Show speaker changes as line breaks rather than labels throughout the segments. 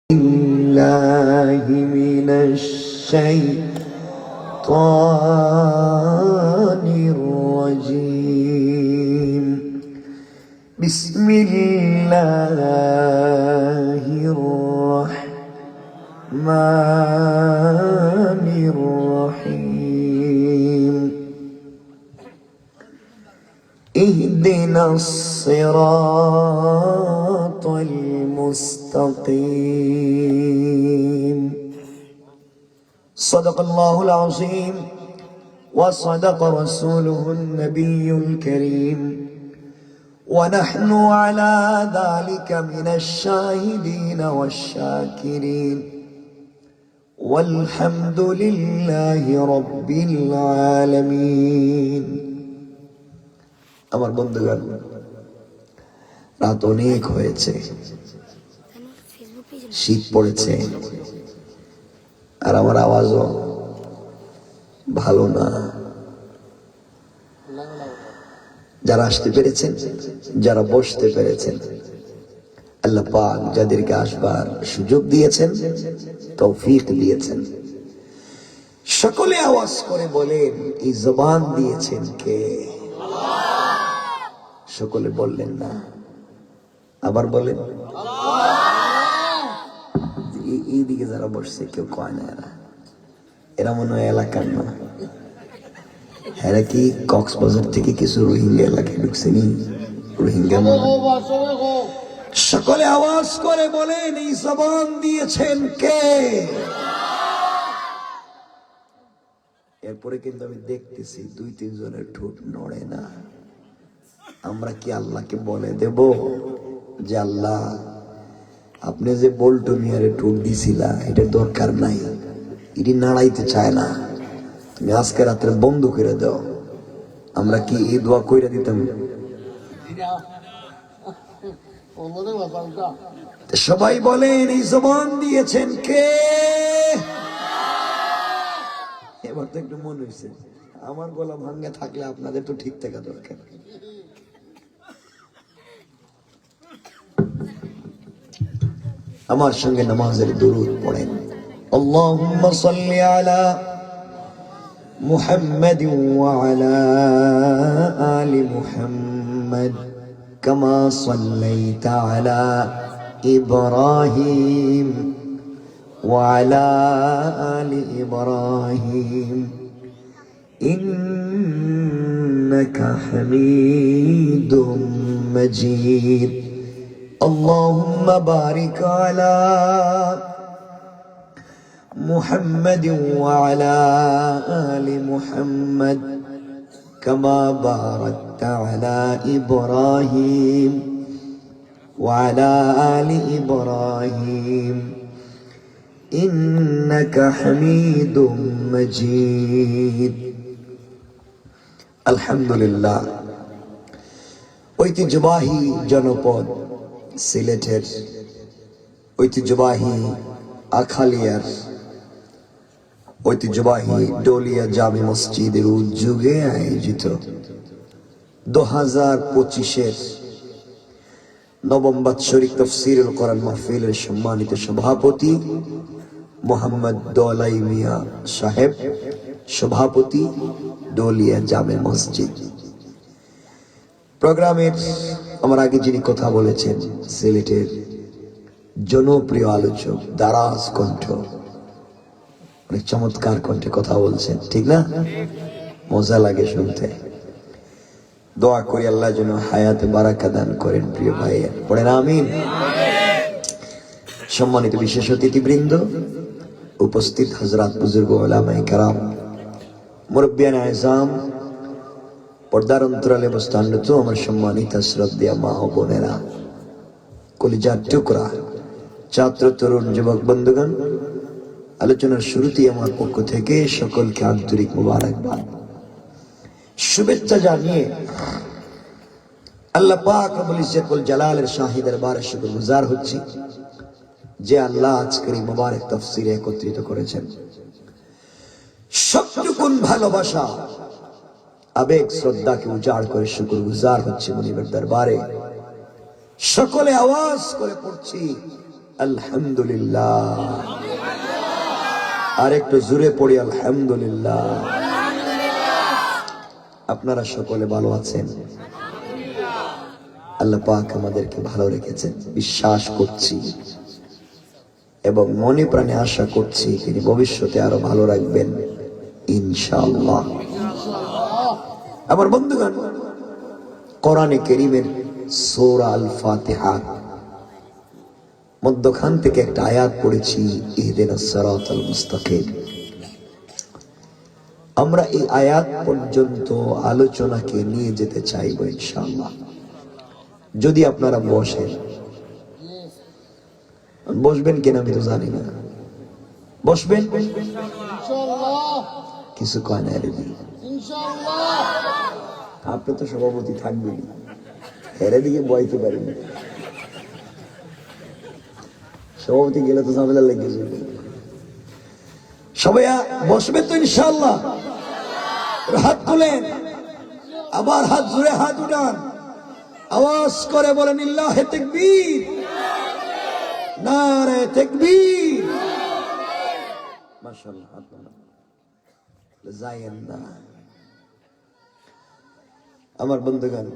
بالله من الشيطان الرجيم. بسم الله الرحمن الرحيم. اهدنا الصراط المستقيم. صدق الله العظيم وصدق رسوله النبي الكريم ونحن على ذلك من الشاهدين والشاكرين والحمد لله رب العالمين. আমার বন্ধুগণ, রাত অনেক হয়েছে, শীত পড়েছে, আর আমার আওয়াজও ভালো না। যারা আসতে পেরেছেন, যারা বসতে পেরেছেন, আল্লাহ পাক যাদেরকে আসবার সুযোগ দিয়েছেন, তৌফিক দিয়েছেন, সকলে আওয়াজ করে বলেন, এই জবান দিয়েছেন কে? সকলে বললেন না, আবার বলেন। এইদিকে যারা বসছে কেউ কয় না, এরা মনে হয় এলাকার না। এরা কি কক্সবাজার থেকে কিছু রোহিঙ্গা এলাকায় ঢুকছেনি? রোহিঙ্গা সকলে আওয়াজ করে বলেন, এই জবান দিয়েছেন কে? এরপরে কিন্তু আমি দেখতেছি 2-3 জনের ঠোঁট নড়ে না। আমরা কি আল্লাহকে বলে দেব যে আল্লাহ, আপনি যে বল্টু মিয়ারে ঠোঁট দিছিলা, এটা দরকার নাই, এটি নাড়াইতে চায় না, তুমি আজকে রাত্রে বন্ধ করে দাও। আমরা কি এই দোয়া কইরা দিতাম? সবাই বলেন, এই জবান দিয়েছেন কে? এবার তো একটু মনে হয়েছে, আমার গলা ভাঙ্গে থাকলে আপনাদের তো ঠিক থাকা দরকার। আমার সঙ্গে নামাজের দুরূদ পড়েন। আল্লাহুম্মা সাল্লি আলা মুহাম্মাদ ওয়া আলা আলি মুহাম্মাদ কামা সাল্লাইতা আলা ইব্রাহিম ওয়া আলা আলি ইব্রাহিম ইন্নাকা হামিদুম মাজিদ। اللهم بارك على محمد وعلى آل محمد كما باركت على إبراهيم وعلى آل إبراهيم إنك حميد مجيد. الحمد لله. ঐতিহ্যবাহী জনপদ সিলেটের ঐতিহ্যবাহী আখালিয়ার ঐতিহ্যবাহী ডলিয়া জামে মসজিদের উদ্যোগে আয়োজিত 2025-এর নবম বাৎসরিক তাফসীরুল কোরআন মাহফিলের সম্মানিত সভাপতি মোহাম্মদ দলাই মিয়া সাহেব, সভাপতি ডলিয়া জামে মসজিদ। প্রোগ্রামের আমার আগে যিনি কথা বলেছেন, সিলেটের জনপ্রিয় আলোচক, দারাজ কণ্ঠ, অনেক চমৎকার কণ্ঠে কথা বলছেন, ঠিক না? মজা লাগে শুনতে। দোয়া করি আল্লাহ যেন হায়াতে বারাকা দান করেন। প্রিয় ভাই পড়েন আমিন। সম্মানিত বিশেষ অতিথিবৃন্দ, উপস্থিত হযরত বুজুর্গ উলামায়ে কেরাম, মুরব্বিয়ান আযম, পর্দার অন্তরালে বস্তান্বিত আমার সম্মানিত শ্রদ্ধেয় মা ও বোনেরা, কলিজার টুকরা ছাত্র তরুণ যুবক বন্ধুগণ, আলোচনার শুরুতেই আমার পক্ষ থেকে সকলকে আন্তরিক মোবারকবাদ, শুভেচ্ছা জানিয়ে আল্লাহ পাক রব্বুল ইজ্জত ওয়াল জালালের শাহী দরবারে শুকরগুজার হচ্ছি যে আল্লাহ আজকের এই মোবারক তাফসীরে একত্রিত করেছেন। সবটুকুন ভালোবাসা, আবেগ, শ্রদ্ধাকে উজাড় করে শুকরগুজার হচ্ছে মুনিবের দরবারে। সকলে আওয়াজ করে পড়ছি আলহামদুলিল্লাহ। আর একটু জোরে পড়ি আলহামদুলিল্লাহ। আপনারা সকলে ভালো আছেন? আল্লাহ পাক আমাদেরকে ভালো রেখেছেন বিশ্বাস করছি এবং মনে প্রাণে আশা করছি তিনি ভবিষ্যতে আরো ভালো রাখবেন ইনশাআল্লাহ। আমার বন্ধুগণ, কোরআনে কারীমের সূরা আল ফাতিহা মধ্যখান থেকে একটা আয়াত পড়েছি, ইহদিনাস সিরাতাল মুস্তাকিম। আমরা এই আয়াত পর্যন্ত আলোচনাকে নিয়ে যেতে চাইব ইনশাআল্লাহ। যদি আপনারা বসবেন কিনা আমি তো জানি না। বসবেন কিছু কয় না রে দি, আপনি তো সভাপতি থাকবেন, হেরে দিকে বইতে পারেন। সভাপতি গেলে তো ঝামেলা লেগে যাবে। সবাই বসবে তো ইনশাআল্লাহ? হাত তুলেন, আবার হাত জোরে হাত উঠান, আওয়াজ করে বলেন লিল্লাহি তাকবীর, নারে তাকবীর। মাশাআল্লাহ। হাত যায়েন না। আমার বন্ধুগণ,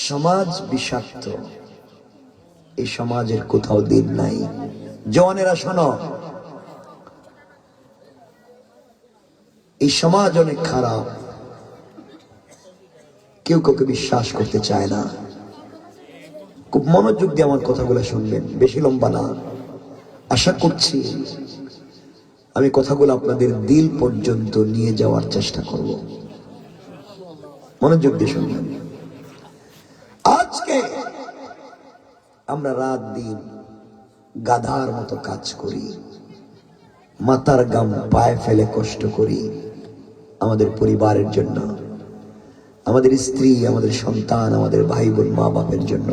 সমাজ বিষাক্ত, এই সমাজের কোথাও দিন নাই। জওয়ানেরা শোনো, এই সমাজ অনেক খারাপ, কেউ কাউকে বিশ্বাস করতে চায় না। খুব মনোযোগ দিয়ে আমার কথাগুলো শুনবেন, বেশি লম্বা না। আশা করছি আমি কথাগুলো আপনাদের দিল পর্যন্ত নিয়ে যাওয়ার চেষ্টা করব। মনোযোগ দিয়ে শুনবেন। আজকে আমরা রাত দিন গাধার মতো কাজ করি, মাথার গাম পায়ে ফেলে কষ্ট করি আমাদের পরিবারের জন্য, আমাদের স্ত্রী, আমাদের সন্তান, আমাদের ভাই বোন, মা বাপের জন্য।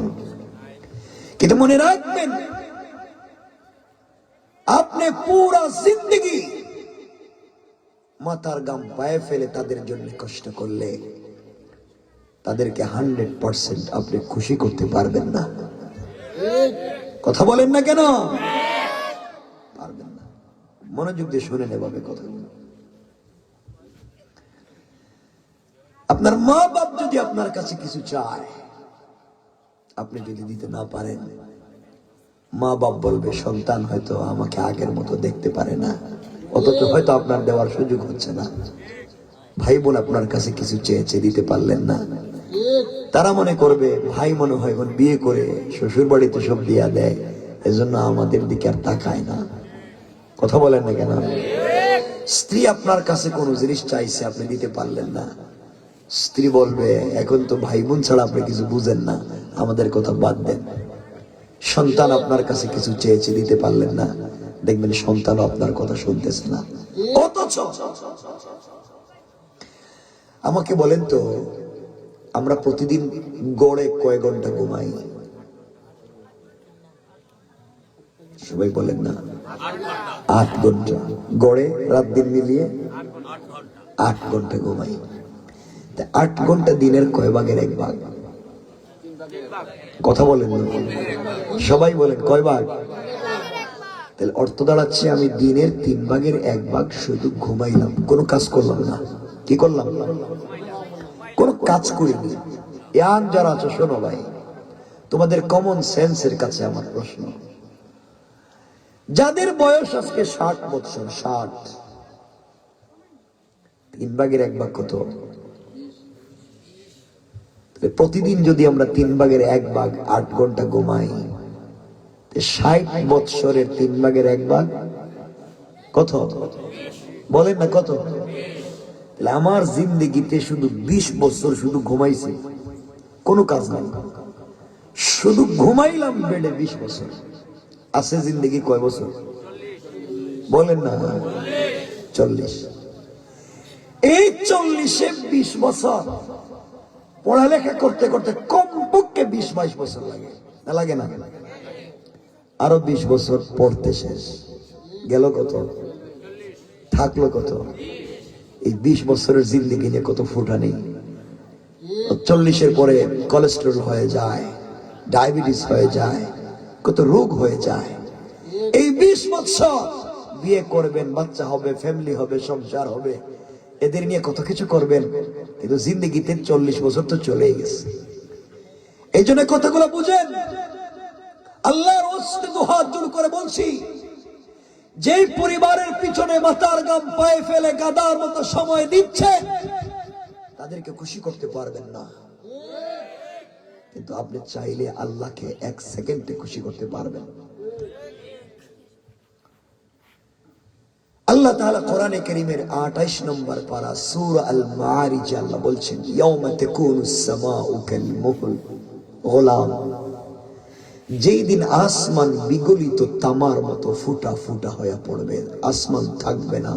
কিন্তু মনে রাখবেন, আপনি পুরা জিন্দগি মাথার গাম পায়ে ফেলে তাদের জন্য কষ্ট করলে তাদেরকে 100% আপনি খুশি করতে পারবেন না। কথা বলেন না কেন? পারবেন না। মনোযোগ দিয়ে শুনে নেবে কথাগুলো। আপনার মা বাপ যদি আপনার কাছে কিছু চায়, আপনি যদি দিতে না পারেন, মা বাপ বলবে সন্তান হয়তো আমাকে আগের মতো দেখতে পারে না, অথচ হয়তো আপনার দেওয়ার সুযোগ হচ্ছে না। ভাই বোন আপনার কাছে কিছু চেয়েছে, দিতে পারলেন না, তারা মনে করবে ভাই মনে হয় এখন বিয়ে করে শ্বশুর বাড়িতে সব দিয়া দেয়, এজন্য আমাদের দিকে আর তাকায় না। কথা বলেন না কেন? স্ত্রী আপনার কাছে কোনো জিনিস চাইছে, আপনি দিতে পারলেন না, স্ত্রী বলবে এখন তো ভাই বোন ছাড়া আপনি কিছু বুঝেন না, আমাদের কথা বাদ দেন। সন্তান আপনার কাছে কিছু চেয়েছে, দিতে পারলেন না, দেখবেন সন্তানও আপনার কথা শুনতেছে না। অথচ আমাকে বলেন তো, আমরা প্রতিদিন গড়ে কয় ঘন্টা ঘুমাই? সবাই বলেন না? 8 ঘন্টা গড়ে, রাত দিন মিলিয়ে 8 ঘন্টা ঘুমাই। 8 ঘন্টা দিনের কয় ভাগের 1 ভাগ? কথা বলেন না? সবাই বলেন কয় ভাগ? তাহলে অর্থ দাঁড়াচ্ছে আমি দিনের 3 ভাগের 1 ভাগ শুধু ঘুমাইলাম, কোনো কাজ করলাম না। কি করলাম? কোন কাজ করিনি। ইয়াং যারা আছো শোনো ভাই, তোমাদের কমন সেন্সের কাছে আমার প্রশ্ন, যাদের বয়স আজকে 60 বছর, 60, 3 ভাগের 1 ভাগ কত? প্রতিদিন যদি আমরা 3 ভাগের 1 ভাগ 8 ঘন্টা ঘুমাই, 60 বছরের 3 ভাগের 1 ভাগ কত? বলেন না কত? আমার জিন্দগিতে শুধু 20 বছর শুধু ঘুমাইছি, কোনো কাজ নাই, শুধু ঘুমাইলাম বেডে 20 বছর। আছে জিন্দগি কয় বছর? বলেন না? 40। এই 40-এ 20 বছর পড়ালেখা করতে করতে কমপক্ষে 20-22 বছর লাগে না? লাগে না? আরো 20 বছর পড়তে শেষ গেল, কত থাকলো? কত? এই 20 বছরের জিন্দগি নিয়ে কত ফুটা নেই। 40-এর পরে কোলেস্টেরল হয়ে যায়, ডায়াবেটিস হয়ে যায়, কত রোগ হয়ে যায়। এই 20 বছর বিয়ে করবেন, বাচ্চা হবে, ফ্যামিলি হবে, সংসার হবে, এদের নিয়ে কত কিছু করবেন, কিন্তু জিন্দগিতে 40 বছর তো চলেই গেছে। এই জন্য কথাগুলো বুঝেন। আল্লাহর ওয়াস্তে দুহাত জোড় করে বলছি, যেই পরিবারের পিছনে মাথার গাম পায়ে ফেলে গাদার মতো সময় দিচ্ছে, তাদেরকে খুশি করতে পারবেন না, কিন্তু আপনি চাইলে আল্লাহকে 1 সেকেন্ডে খুশি করতে পারবেন। আল্লাহ তাআলা কোরআনে কারীমের 28 নম্বর পারা সূরা আল মাআরিজ আল্লাহ বলছেন, ইয়াউমা তাকুনুস সামাউ কাল মুহল। গোলাম, যেই দিন আসমান বিগলিত তামার মতো ফুটা ফুটা হয়ে পড়বে, আসমান থাকবে না।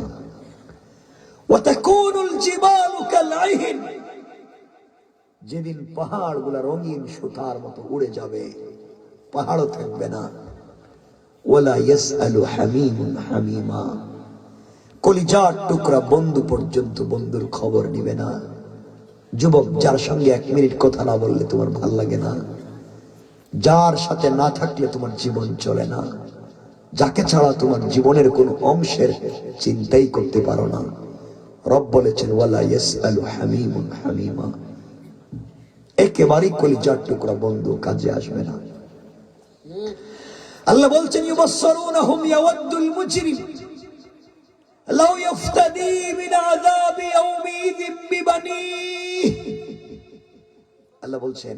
ওয়া তাকুনুল জিবালু কাল আইহিন, যেদিন পাহাড়গুলো রঙিন সুতার মতো উড়ে যাবে, পাহাড়ও থাকবে না। ওয়ালা ইয়াসআলু হামিমুন হামিমা, কলিজার টুকরা বন্ধু পর্যন্ত বন্ধুর খবর নিবে না। যুবক, যার সঙ্গে 1 মিনিট কথা না বললে তোমার ভাল লাগে না, যার সাথে না থাকলে তোমার জীবন চলে না, যাকে ছাড়া তোমার জীবনের কোন অংশের চিন্তাই করতে পারো না, রব বলেছেন ওয়ালা ইয়াসআলু হামিমুন হামিমা, একেবারেই কলিজার টুকরা বন্ধু কাজে আসবে না। আল্লাহ বলছেন ইউবাসসিরুনহুম ইয়াওয়াদ্দুল মুজরিম লাউ ইফতাদি মিন আযাবি ইয়াউমিযিন বিবানিহি। আল্লাহ বলছেন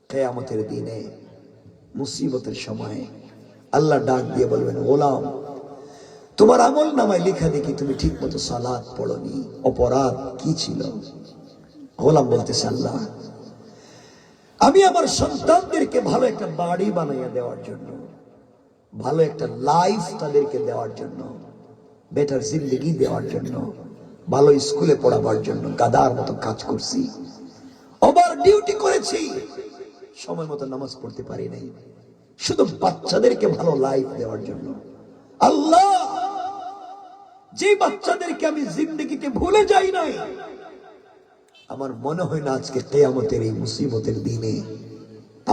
কিয়ামতের দিনে, মুসিবতের সময় আল্লাহ ডাক দিয়ে বলবেন, গোলাম, তোমার আমল নামায় লেখা দেখি তুমি ঠিক মতো সালাত পড়নি, অপরাধ কি ছিল? গোলাম বলতেছে, আল্লাহ, আমি আমার সন্তানদেরকে ভালো একটা বাড়ি বানাইয়া দেওয়ার জন্য, ভালো একটা লাইফ তাদেরকে দেওয়ার জন্য, বেটার জিন্দেগি দেওয়ার জন্য, ভালো স্কুলে পড়াবার জন্য গাদার মতো কাজ করছি, ওভার ডিউটি করেছি, সময় মতো নামাজ পড়তে পারি নাই, শুধু বাচ্চাদেরকে ভালো লাইফ দেওয়ার জন্য। আল্লাহ, যে বাচ্চাদেরকে আমি জিন্দেগিতে ভুলে যাই নাই, আমার মনে হয় না আজকে কিয়ামতের এই মুসিবতের দিনে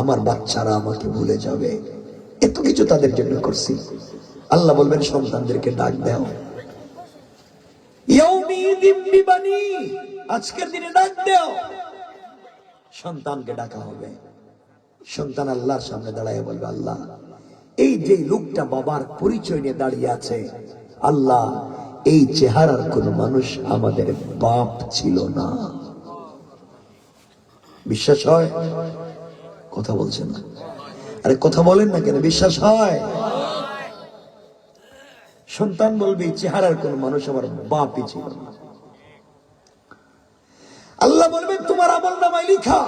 আমার বাচ্চারা আমাকে ভুলে যাবে। এত কিছু তাদের জন্য করছি। আল্লাহ বলবেন, সন্তানদেরকে ডাক দাও, ইয়াউমিযিন বিবানি, আজকের দিনে ডাক দাও। সন্তানকে ডাকা হবে। সন্তান আল্লাহর সামনে দাঁড়ায় বলবে, আল্লাহ, এই যে লোকটা বাবার পরিচয় নিয়ে দাঁড়িয়ে আছে, আল্লাহ, এই চেহারার কোন মানুষ আমাদের বাপ ছিল না। বিশ্বাস হয়? কথা বলছেন না? আরে কথা বলেন না কেন? বিশ্বাস হয়? সন্তান বলবে, চেহারার কোন মানুষ আমার বাপই ছিল না। আল্লাহ বলবেন, তোমার আমল নামায় লিখা,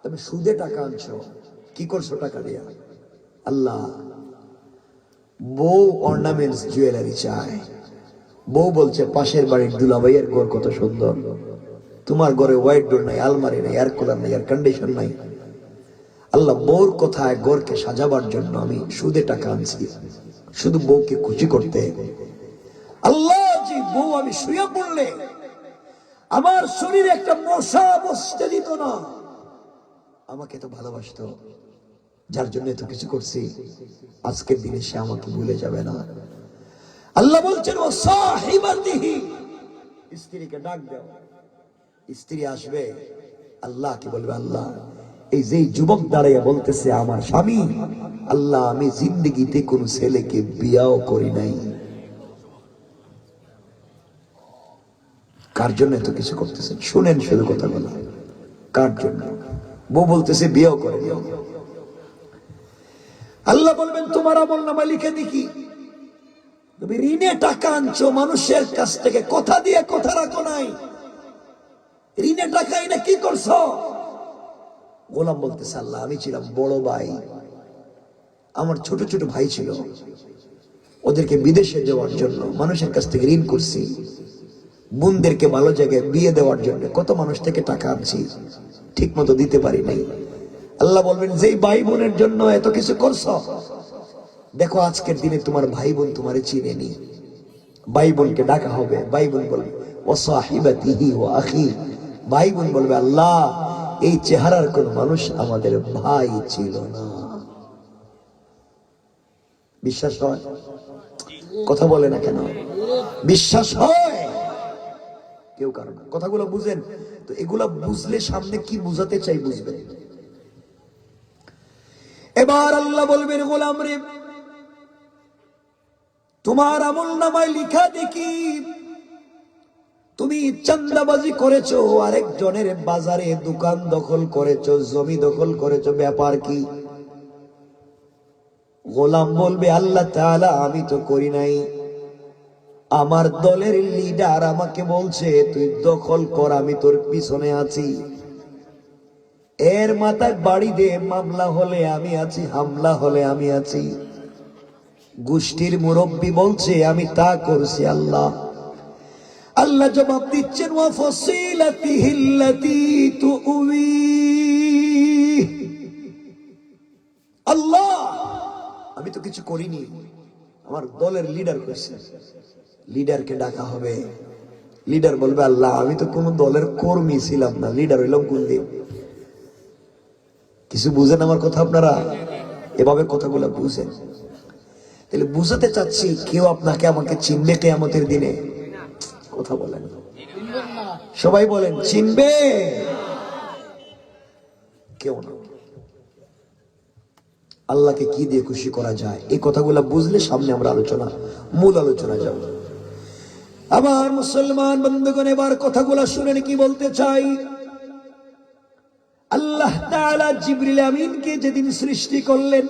তুমি সুদে টাকা আনছো, কি করছো টাকা দিয়া? আল্লাহ, বউ অর্নামেন্টস জুয়েলারি চায়, বউ বলছে পাশের বাড়ির দুলাভাইয়ের ঘর কত সুন্দর, তোমার ঘরে হোয়াইট ডোর নাই, আলমারি নাই, এয়ার কুলার নাই, এয়ার কন্ডিশন নাই। আল্লাহ, বউর কথায় ঘরকে সাজাবার জন্য আমি সুদে টাকা আনছি, শুধু বউকে খুশি করতে। আল্লাহ, যে বউ আমি শুয়ে পড়লে আমার শরীরে একটা মশা বসতে দিত না, আমাকে তো ভালোবাসতো, যার জন্য এত কিছু করছি, আজকের দিনে সে আমাকে ভুলে যাবে না। আল্লাহ বলছেন, ও সাহিবাতিহি, স্ত্রীকে ডাক দাও। স্ত্রী আসবে, আল্লাহ কি বলবে, আল্লাহ, এই যে যুবক দাঁড়িয়ে বলতেছে আমার স্বামী, আল্লাহ, আমি জিন্দেগিতে কোন ছেলেকে বিয়াও করি নাই, কার জন্য এত কিছু করতেছেন? শুনেন শুধু কথা বলা, কার জন্য? বউ বলতেছে বিয়েও করে দিও। আল্লাহ বলবেন, তোমার আমল নামা লিখে দেখি, তুমি ঋণে টাকা আনছো মানুষের কাছ থেকে, কথা দিয়ে কথা রাখো নাই, ঋণে টাকা এনে কি করছো? গোলাম বলতেছে, আল্লাহ, আমি ছিলাম বড় ভাই, আমার ছোট ছোট ভাই ছিল, ওদেরকে বিদেশে যাওয়ার জন্য মানুষের কাছ থেকে ঋণ করছি, বোনদেরকে ভালো জায়গায় বিয়ে দেওয়ার জন্য কত মানুষ থেকে টাকা আনছি, ঠিক মতো দিতে পারি নাই। আল্লাহ বলবেন, যেই ভাই বোনের জন্য এত কিছু করছো, দেখো আজকের দিনে তোমার ভাই বোন তোমারে চিনেনি। ভাই বোনকে ডাকা হবে, ভাই বোন বলবে, ও সাহিবাতিহি ও আখি, ভাই বোন বলবে, আল্লাহ, এই চেহারার কোন মানুষ আমাদের ভাই ছিল না। বিশ্বাস হয়? কথা বলে না কেন? বিশ্বাস হয়? কেউ কারণ কথাগুলো বুঝেন তো, এগুলা বুঝলে সামনে কি বুঝাতে চাই বুঝবেন। এবার আল্লাহ বলবেন, গোলাম রে, তোমার আমল নামায় লিখা দেখি তুমি চান্দাবাজি করেছো, আরেকজনের বাজারে দোকান দখল করেছো, জমি দখল করেছো, ব্যাপার কি? গোলাম বলবে, আল্লাহ তাআলা আমি তো করি নাই, আমার দলের লিডার আমাকে বলছে তুই দখল কর, আমি তোর পিছনে আছি। এর মাথায় বাড়ি দে, মামলা হলে আমি আছি, হামলা হলে আমি আছি। গোষ্ঠীর মুরব্বী বলছে আমি তা করছি। আল্লাহ আল্লাহ জবাব দিচ্ছেন, ওয়া ফাসিলাতিহিল্লাতী তুউই। আল্লাহ আমি তো কিছু করিনি, আমার দলের লিডার কইছে। লিডারকে ডাকা হবে। লিডার বলবে, আল্লাহ আমি তো কোন দলের কর্মী ছিলাম না, লিডার হইলাম কোন দিন? কিছু বুঝেন আমার কথা আপনারা? এভাবে কথাগুলো বুঝেন। তাহলে বুঝাতে চাচ্ছি, কেউ আপনাকে আমাকে চিনবে কিয়ামতের দিনে? কথা বলেন, সবাই বলেন, চিনবে? কেউ না। আল্লাহকে কি দিয়ে খুশি করা যায়, এই কথাগুলো বুঝলে সামনে আমরা মূল আলোচনা যাব। আবার মুসলমান বন্ধুগণ, এবার কথাগুলো শুনেন কি বলতে চাই। আল্লাহ তাআলা জিবরিল আমিনকে যেদিন সৃষ্টি করলেন,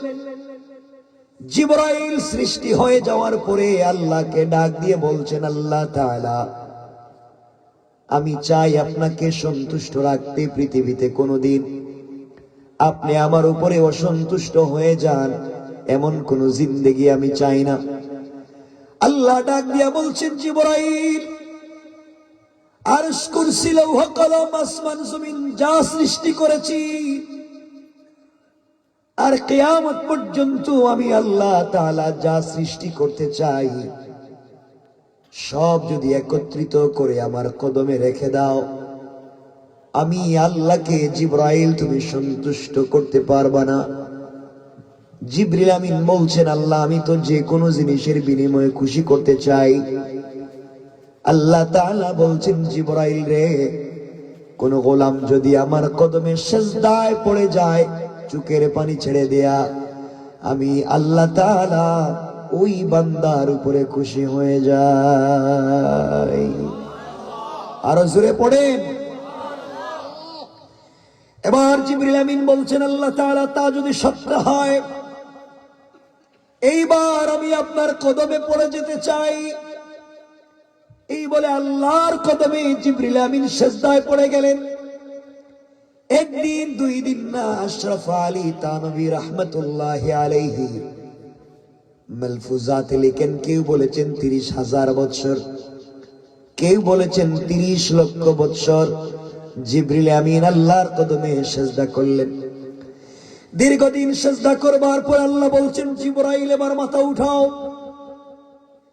জিবরাইল সৃষ্টি হয়ে যাওয়ার পরে আল্লাহকে ডাক দিয়ে বলছেন, আল্লাহ তাআলা আমি চাই আপনাকে সন্তুষ্ট রাখতে, পৃথিবীতে কোনোদিন আপনি আমার উপরে অসন্তুষ্ট হয়ে যান এমন কোন জিন্দেগি আমি চাই না। আল্লাহ ডাক দিয়া বলছেন, জিবরাইল আরশ, কুরসি, লৌহ কলম, আসমান জমিন যা সৃষ্টি করেছি, আর কিয়ামত পর্যন্ত আমি আল্লাহ তাআলা যা সৃষ্টি করতে চাই সব যদি একত্রিত করে আমার কদমে রেখে দাও, আমি আল্লাহকে, জিবরাইল তুমি সন্তুষ্ট করতে পারবা না। জিবরিল আমিন বলছেন, আল্লাহ আমি তো যে কোনো জিনিসের বিনিময়ে খুশি করতে চাই। আল্লাহ তাআলা বলছেন, জিবরাইল রে, কোন গোলাম যদি আমার কদমে সিজদায় পড়ে যায়, চোখের পানি ছেড়ে দেয়া, আমি আল্লাহ তাআলা ওই বান্দার উপরে খুশি হয়ে যাই। আরো জোরে পড়েন। এবার জিবরিল আমিন বলছেন, আল্লাহ তাআলা তা যদি সত্য হয়, এইবার আমি আপনার কদমে পড়ে যেতে চাই। এই বলে আল্লাহর কদমে জিবরিল আমিন সিজদায় পড়ে গেলেন। একদিন, দুই দিন না, আশরাফ আলী তানভী রাহমাতুল্লাহি আলাইহি মালফুজাতে লিখেন, কেউ বলেছেন 30,000 বছর, কেউ বলেছেন 30 লক্ষ বছর জিবরিল আমিন আল্লাহর কদমে সিজদা করলেন। দীর্ঘদিন সিজদা করবার পর আল্লাহ বলছেন, জিবরাইল এবার মাথা উঠাও।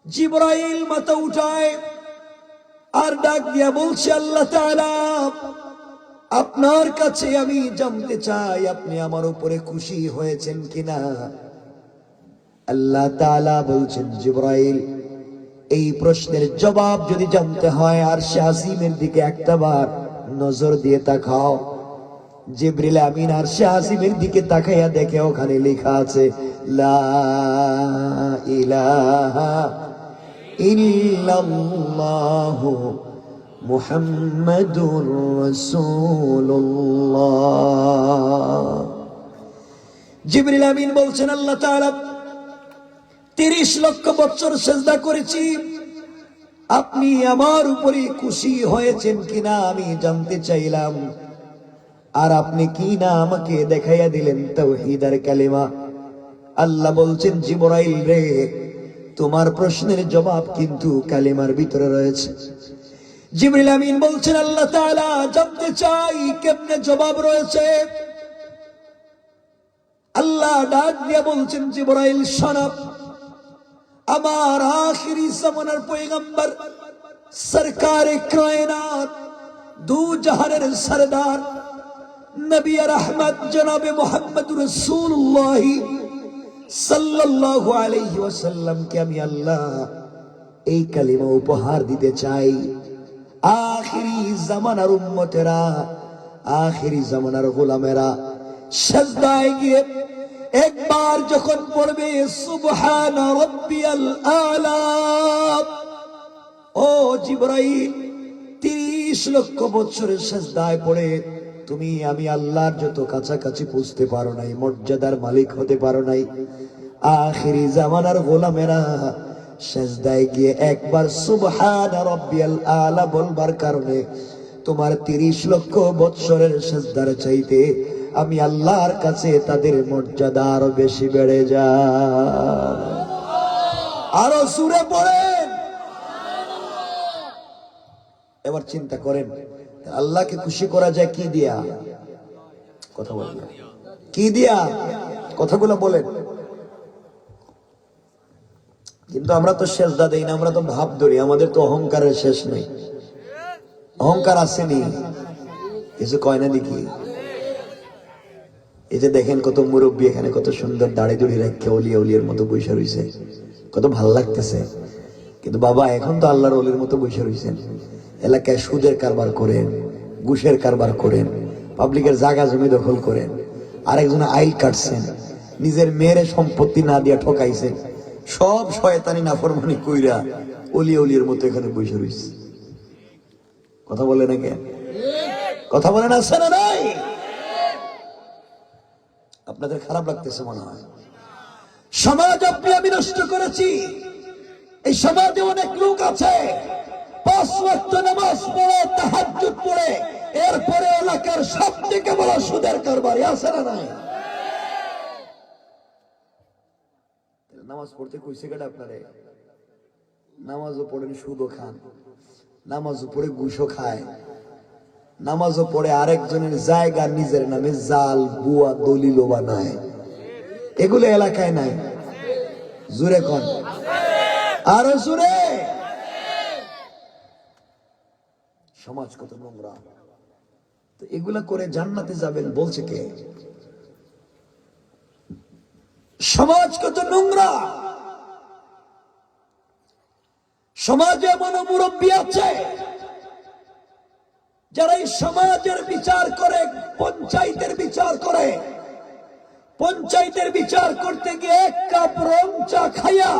জিবরাইল মাথা উঠায় আর ডাক দিয়া বলছে, আল্লাহ তাআলা আপনার কাছে আমি জানতে চাই আপনি আমার উপরে খুশি হয়েছেন কিনা। আল্লাহ তাআলা বলছেন, জিবরাইল এই প্রশ্নের জবাব যদি জানতে হয় আরশে আজিমের দিকে একটাবার নজর দিয়ে তাকাও। জিবরিল আমিন আরশে আজিমের দিকে তাকাইয়া দেখে ওখানে লেখা আছে, লা ইলাহা ইল্লাল্লাহু মুহাম্মাদুর রাসূলুল্লাহ। জিবরিল আমিন বলছেন, আল্লাহ তাআলা 30 লক্ষ বছর সিজদা করেছি, আপনি আমার উপরে খুশি হয়েছেন কিনা আমি জানতে চাইলাম। আর আপনি কি না আমাকে দেখাইয়া দিলেন তাওহীদ আর কালিমা। আল্লাহ বলছেন, জিবরাইল রে, তোমার প্রশ্নের জবাব কিন্তু কালিমার ভিতরে রয়েছে। জিবরিল আমিন বলছেন, আল্লাহ তাআলা জানতে চাই কেমনে জবাব রয়েছে। আল্লাহ ডাক দিয়ে বলছেন, জিবরাইল শোনো, আমার আখিরি জামানার পয়গম্বর সরকারে কায়নাত, দু জাহানের সরদার নবী রহমত জনাবে মুহাম্মদ রাসূলুল্লাহ সাল্লাল্লাহু আলাইহি ওয়াসাল্লামকে আমি আল্লাহ এই কালিমা উপহার দিতে চাই। আখিরি জামানার উম্মতেরা, আখিরি জামানার গোলামেরা সিজদায় গিয়ে একবার যখন পড়বে সুবহান রাব্বিয়াল আলা, ও জিবরাইল 30 লক্ষ বছরের সিজদায় পড়ে তুমি আমি আল্লাহর যত কাছাকাছি পৌঁছতে পারো নাই, মর্যাদার মালিক হতে পারো নাই। আখিরি জামানার গোলামেরা সিজদায় গিয়ে একবার সুবহান রাব্বিয়াল আলা বলবার কারণে তোমার 30 লক্ষ বছরের সিজদার চাইতে আমি আল্লাহর কাছে তাদের মর্যাদা আরো বেশি বেড়ে যায়। আরো সুরে পড়েন। এবার চিন্তা করেন আল্লাহকে খুশি করা যায় কি দিয়া? কথা বলেন, কি দিয়া? কথাগুলো বলেন। কিন্তু আমরা তো সেজদা দেই না, আমরা তো ভাব ধরি, আমাদের তো অহংকারের শেষ নেই। অহংকার আসেনি, কিছু কয় না দেখি। এই যে দেখেন কত মুরব্বী এখানে কত সুন্দর দাড়ি দুড়ি রেখে অলিয়া অলিয়ার মতো বসে রয়েছে, কত ভাল লাগতেছে। কিন্তু বাবা এখন তো আল্লাহর অলির মতো বসে রয়েছেন। এলাকায় সুদের কারবার করেন, ঘুষের কারবার করেন, পাবলিকের জায়গা জমি দখল করেন, আরেকজন আইল কাটছেন, নিজের মেয়ের সম্পত্তি না দিয়া ঠকাইছেন, সব শয়তানি নাফরমানি কইরা অলিয়া অলিয়ার মতো এখানে বসে রয়েছে। কথা বলে না কেন? কথা বলেন আছে না নাই? আপনাদের খারাপ লাগতেছে মনে হয়। সমাজ আপনি আমি নষ্ট করেছি। এই সমাজে অনেক লোক আছে 5 ওয়াক্ত নামাজ পড়ে, তাহাজ্জুদ পড়ে, এরপরে এলাকার সব থেকে বড় সুদের কারবারি আছে না নাই? নামাজ পড়তে কইছে কেডা আপনারে? নামাজও পড়েন, সুদও খান, নামাজও পড়ে ঘুষও খায়, নামাজও পড়ে আরেকজনের জায়গা নিজের নামে জাল বুয়া দলিল বানায়। এগুলো এলাকায় নাই? জুড়ে কোন, আরো জুড়ে। সমাজ কত নোংরা। তো এগুলা করে জান্নাতে যাবেন বলছে কে? সমাজ কত নোংরা। সমাজে এমন মুরব্বী আছে যারা এই সমাজের বিচার করে, পঞ্চায়েতের বিচার করে। পঞ্চায়েতের বিচার করতে গিয়ে 1 কাপ রং চা খাইয়া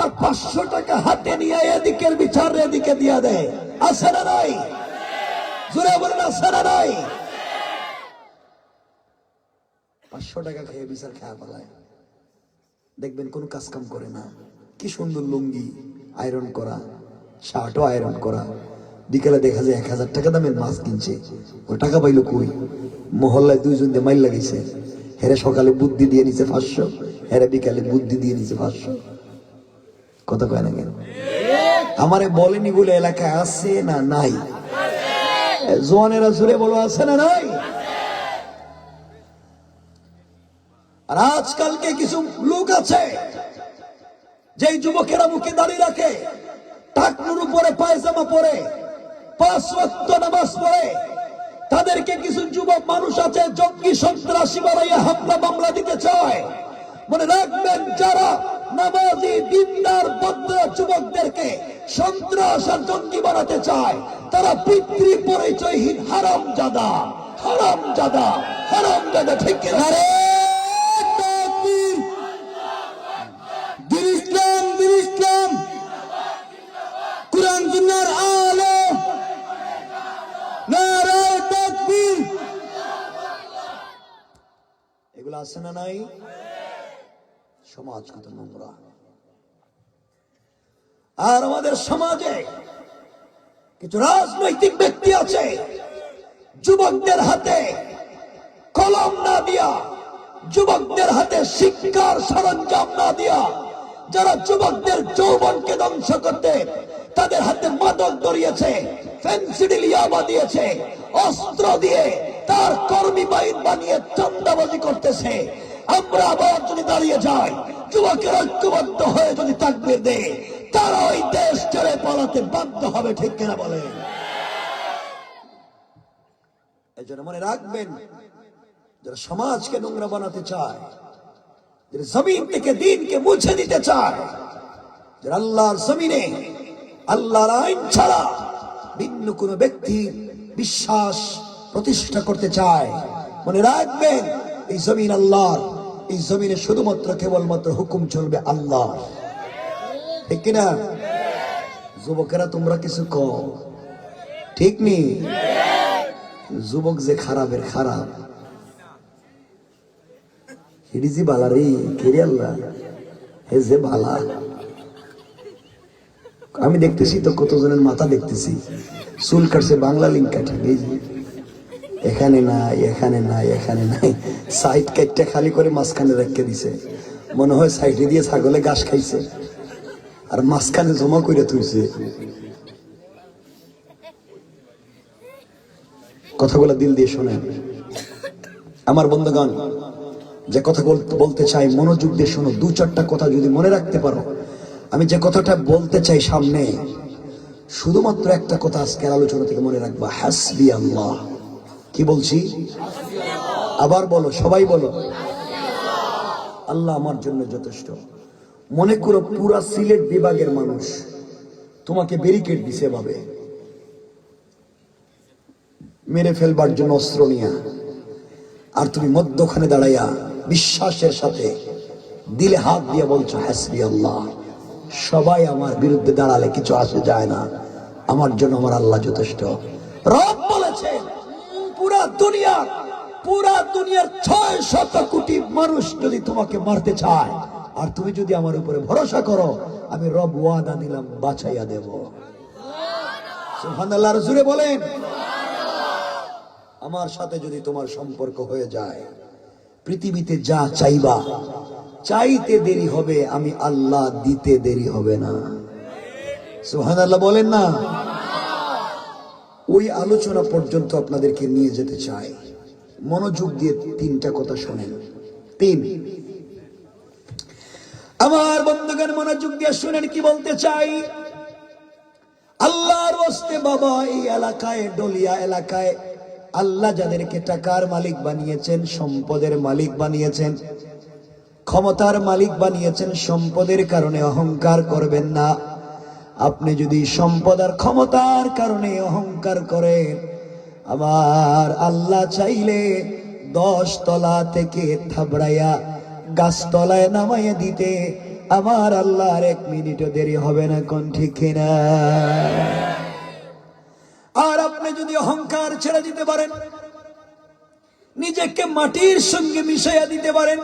আর 500 টাকা হাতে নিয়ে এদিকের বিচার এদিকে দিয়া দেয়। আছে না নাই? জোরে বলেন আছে না নাই? 500 টাকা খেয়ে বিচার খাওয়া পালায়। দেখবেন কোন কাজ কাম করে না। কি সুন্দর লুঙ্গি আয়রন করা, শার্টও আয়রন করা, বিকেলে দেখা যায় 1000 টাকা দামের মাছ কিনছে। ও টাকা পাইলো কই? মহল্লায় 2 জন দিয়ে মাইল লাগাইছে। হেরে সকালে বুদ্ধি দিয়ে নিছে 500, হেরে বিকালে বুদ্ধি দিয়ে নিছে 500। কথা কয় না কেন? আমারে বলেনি বলে এলাকায় আছে না নাই? জোয়ানেরা জুড়ে বলো আছে না নাই? আর আজকালকে কিছু লোক আছে যেই যুবকেরা মুখে দাঁড়িয়ে রাখে, টাকনুর উপরে পায়জামা পরে, 5 ওয়াক্ত নামাজ পড়ে, তাদেরকে কিছু যুবক মানুষ আছে জঙ্গি সন্ত্রাসী বানাইয়া হামলা মামলা দিতে চায়। মনে রাখবেন, যারা নামাজি দিনদার বদ্র যুবকদেরকে সন্ত্রাস আর জঙ্গি বানাতে চায় তারা পিতৃ পরিচয়হীন হারামজাদা, হারামজাদা, হারামজাদা। ঠিক কিনা? কুরআন সুন্নাহর আলো, নারায়ে তাকবীর। এগুলো আছে না নাই? সমাজ কত নোংরা। আর আমাদের সমাজে কিছু রাজনৈতিক ব্যক্তি আছে যুবকদের হাতে কলম না দিয়া, যুবকদের হাতে শিক্ষার সরঞ্জাম না দিয়া, যারা যুবকদের যৌবনকে ধ্বংস করতে তাদের হাতে মাদক ধরিয়েছে, ফেন্সিডিল ইয়াবা দিয়েছে, অস্ত্র দিয়ে তার কর্মী বাহিনী বানিয়ে চাঁদাবাজি করতেছে। আমরা আবার যদি দাঁড়িয়ে যাই, যুবকের ঐক্যবদ্ধ হয়ে যদি তাকবীর দেয়, তারা ওই দেশ ছেড়ে পালাতে বাধ্য হবে। ঠিক কিনা বলে? এই জন্য মনে রাখবেন, যারা সমাজকে নোংরা বানাতে চায় জমিন থেকে দিনকে মুছে দিতে চায়, যারা আল্লাহর জমিনে আল্লাহর আইন ছাড়া ভিন্ন কোন ব্যক্তি বিশ্বাস প্রতিষ্ঠা করতে চায়, মনে রাখবেন এই জমিন আল্লাহর। এই জমিনে শুধুমাত্র কেবলমাত্র হুকুম চলবে আল্লাহ, ঠিক কিনা? যুবকেরা তোমরা কিছু কও, ঠিক নি? যুবক যে খারাপের খারাপ, হিডিজি বালারি কেরি আল্লাহ হে যে বালা। আমি দেখতেছি তো কতজনের মাথা দেখতেছি চুল কাটছে, বাংলা লিঙ্ক কাটে, এখানে নাই এখানে নাই এখানে নাই, সাইড কাটটা খালি করে মাঝখানে রেখে দিছে, মনে হয় সাইডে দিয়ে ছাগলে ঘাস খাইছে আর মাঝখানে জমা করে তুইছে। কথাগুলো দিল দিয়ে শোনেন আমার বন্ধুগণ। যে কথা বলতে চাই মনোযোগ দিয়ে শোনো, দু চারটা কথা যদি মনে রাখতে পারো। আমি যে কথাটা বলতে চাই সামনে, শুধুমাত্র একটা কথা আজকের আলোচনা থেকে মনে রাখবা, হাসবি আল্লাহ। কি বলছি? আবার বলো, সবাই বলো, আল্লাহ আমার জন্য যথেষ্ট। মনে করো পুরা সিলেট বিভাগের মানুষ তোমাকে ব্যারিকেড দিছে ভাবে মেরে ফেলবার জন্য অস্ত্র নিয়া, আর তুমি মধ্যখানে দাঁড়াইয়া বিশ্বাসের সাথে দিলে হাত দিয়ে বলছো হাসবি আল্লাহ। সবাই আমার বিরুদ্ধে দাঁড়ালে কিছু আসে যায় না, আমার জন্য আমার আল্লাহ যথেষ্ট। রব বলেছেন পুরা দুনিয়ার 600 কোটি মানুষ যদি তোমাকে মারতে চায়, আর তুমি যদি আমার উপরে ভরসা করো, আমি রব ওয়াদা দিলাম বাঁচাইয়া দেব। সুবহানাল্লাহ, জোরে বলেন। আমার সাথে যদি তোমার সম্পর্ক হয়ে যায়, পৃথিবীতে যা চাইবা, চাইতে দেরি হবে, আমি আল্লাহ দিতে দেরি হবে না। সুবহানাল্লাহ বলেন না। ওই আলোচনা পর্যন্ত আপনাদেরকে নিয়ে যেতে চাই। মনোযোগ দিয়ে তিনটা কথা শোনেন। আমার বন্ধুগণ মনোযোগ দিয়ে শুনেন কি বলতে চাই। আল্লাহর ওয়াস্তে বাবা, এই এলাকায়, ডলিয়া এলাকায় আল্লাহ যাদেরকে টাকার মালিক বানিয়েছেন, সম্পদের মালিক বানিয়েছেন, ক্ষমতার মালিক বানিয়েছেন, সম্পদের কারণে অহংকার করবেন না। আপনি যদি সম্পদ আর ক্ষমতার কারণে অহংকার করেন, আমার আল্লাহ চাইলে 10 তলা থেকে থাবড়াইয়া গাছতলায় নামাইয়া দিতে আমার আল্লাহর 1 মিনিটও দেরি হবে না। কোন ঠিক কিনা? আর আপনি যদি অহংকার ছেড়ে দিতে পারেন, নিজেকে মাটির সঙ্গে মিশাইয়া দিতে পারেন,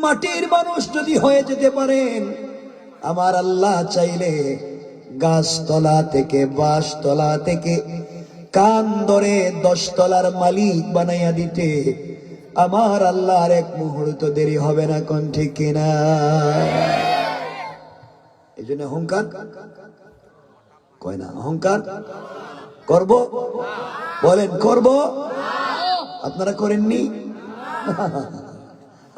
মাটির মানুষ যদি হয়ে যেতে পারেন, আমার আল্লাহ চাইলে গাছতলা থেকে, বাঁশতলা থেকে কান ধরে 10 তলার মালিক বানাইয়া দিতে আমার আল্লাহর 1 মুহূর্ত দেরি হবে না। কোন ঠিক কিনা? এই জন্য অহংকার কয় না, অহংকার করব, বলেন করব। আপনারা করেননি?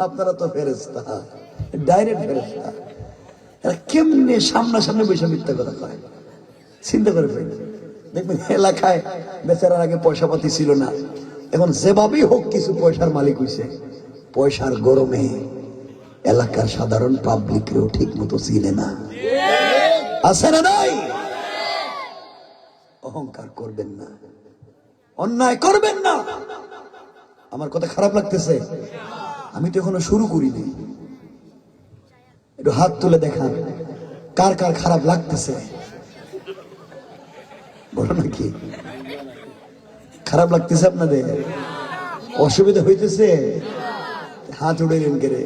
আপনারা তো ফেরেশতা, ডাইরেক্ট ফেরেশতা। এরা কেমনে সামনাসামনি বসে মিথ্যা কথা কয়, চিন্তা করে ফেলেন। দেখবেন এলাকায় বেচারার আগে পয়সা পাতি ছিল না, এখন যেভাবেই হোক কিছু পয়সার মালিক হইছে। পয়সার গরমে এলাকার সাধারণ পাবলিকও ঠিক মতো চিনে না। আছে না নাই? অহংকার করবেন না, অন্যায় করবেন না। আমার কথা খারাপ লাগতেছে? আমি তো এখনো শুরু করিনি। একটু হাত তুলে দেখান কার কার খারাপ লাগতেছে, বলো নাকি? খারাপ লাগতেছে আপনাদের? অসুবিধা হইতেছে? হাত উড়াইলেন কেরে?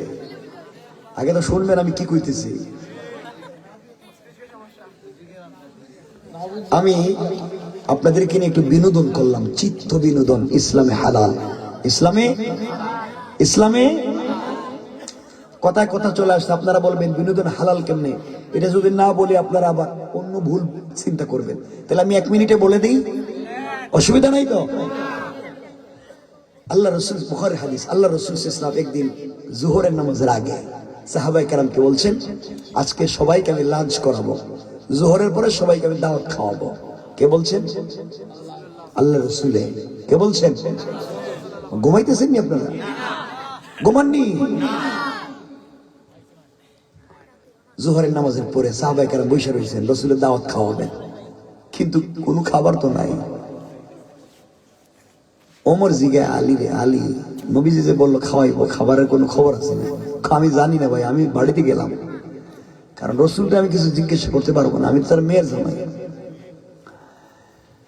আগে তো শুনবেন আমি কি কইতেছি। আমি আপনাদেরকে নিয়ে একটু বিনোদন করলাম, চিত্ত বিনোদন। ইসলামে হালাল, ইসলামে কথায় কথা চলে আসছে। আপনারা বলবেন বিনোদন হালাল কেমনে? এটা যদি না বলি আপনারা আবার অন্য ভুল চিন্তা করবেন। তাহলে আমি 1 মিনিটে বলে দিই, অসুবিধা নাই তো? আল্লাহ রসুল, বুখারী হাদিস, আল্লাহ রসুল ইসলাম একদিন জোহরের নামাজের আগে সাহাবায়ে কেরামকে বলছেন, আজকে সবাইকে আমি লাঞ্চ করাবো, জোহরের পরে সবাইকে আমি দাওয়াত খাওয়াবো। কে বলছেন? আল্লাহ রসুলে। কে বলছেন? ঘুমাইতেছেন নি আপনারা? ঘুমাননি? জোহরের নামাজের পরে সাহাবায়ে কেরাম বসে রয়েছেন, রাসূলের দাওয়াত খাওয়াবেন, কিন্তু কোনো খাবার তো নাই। ওমর জিজ্ঞাসা আলী রে, আলী নবীজি যে বললো খাওয়াইবো, খাবারের কোনো খবর আছে না? আমি জানি না ভাই, আমি বাড়িতে গেলাম, কারণ রসুলকে আমি কিছু জিজ্ঞেস করতে পারবো না, আমি তার মেয়ের জামাই।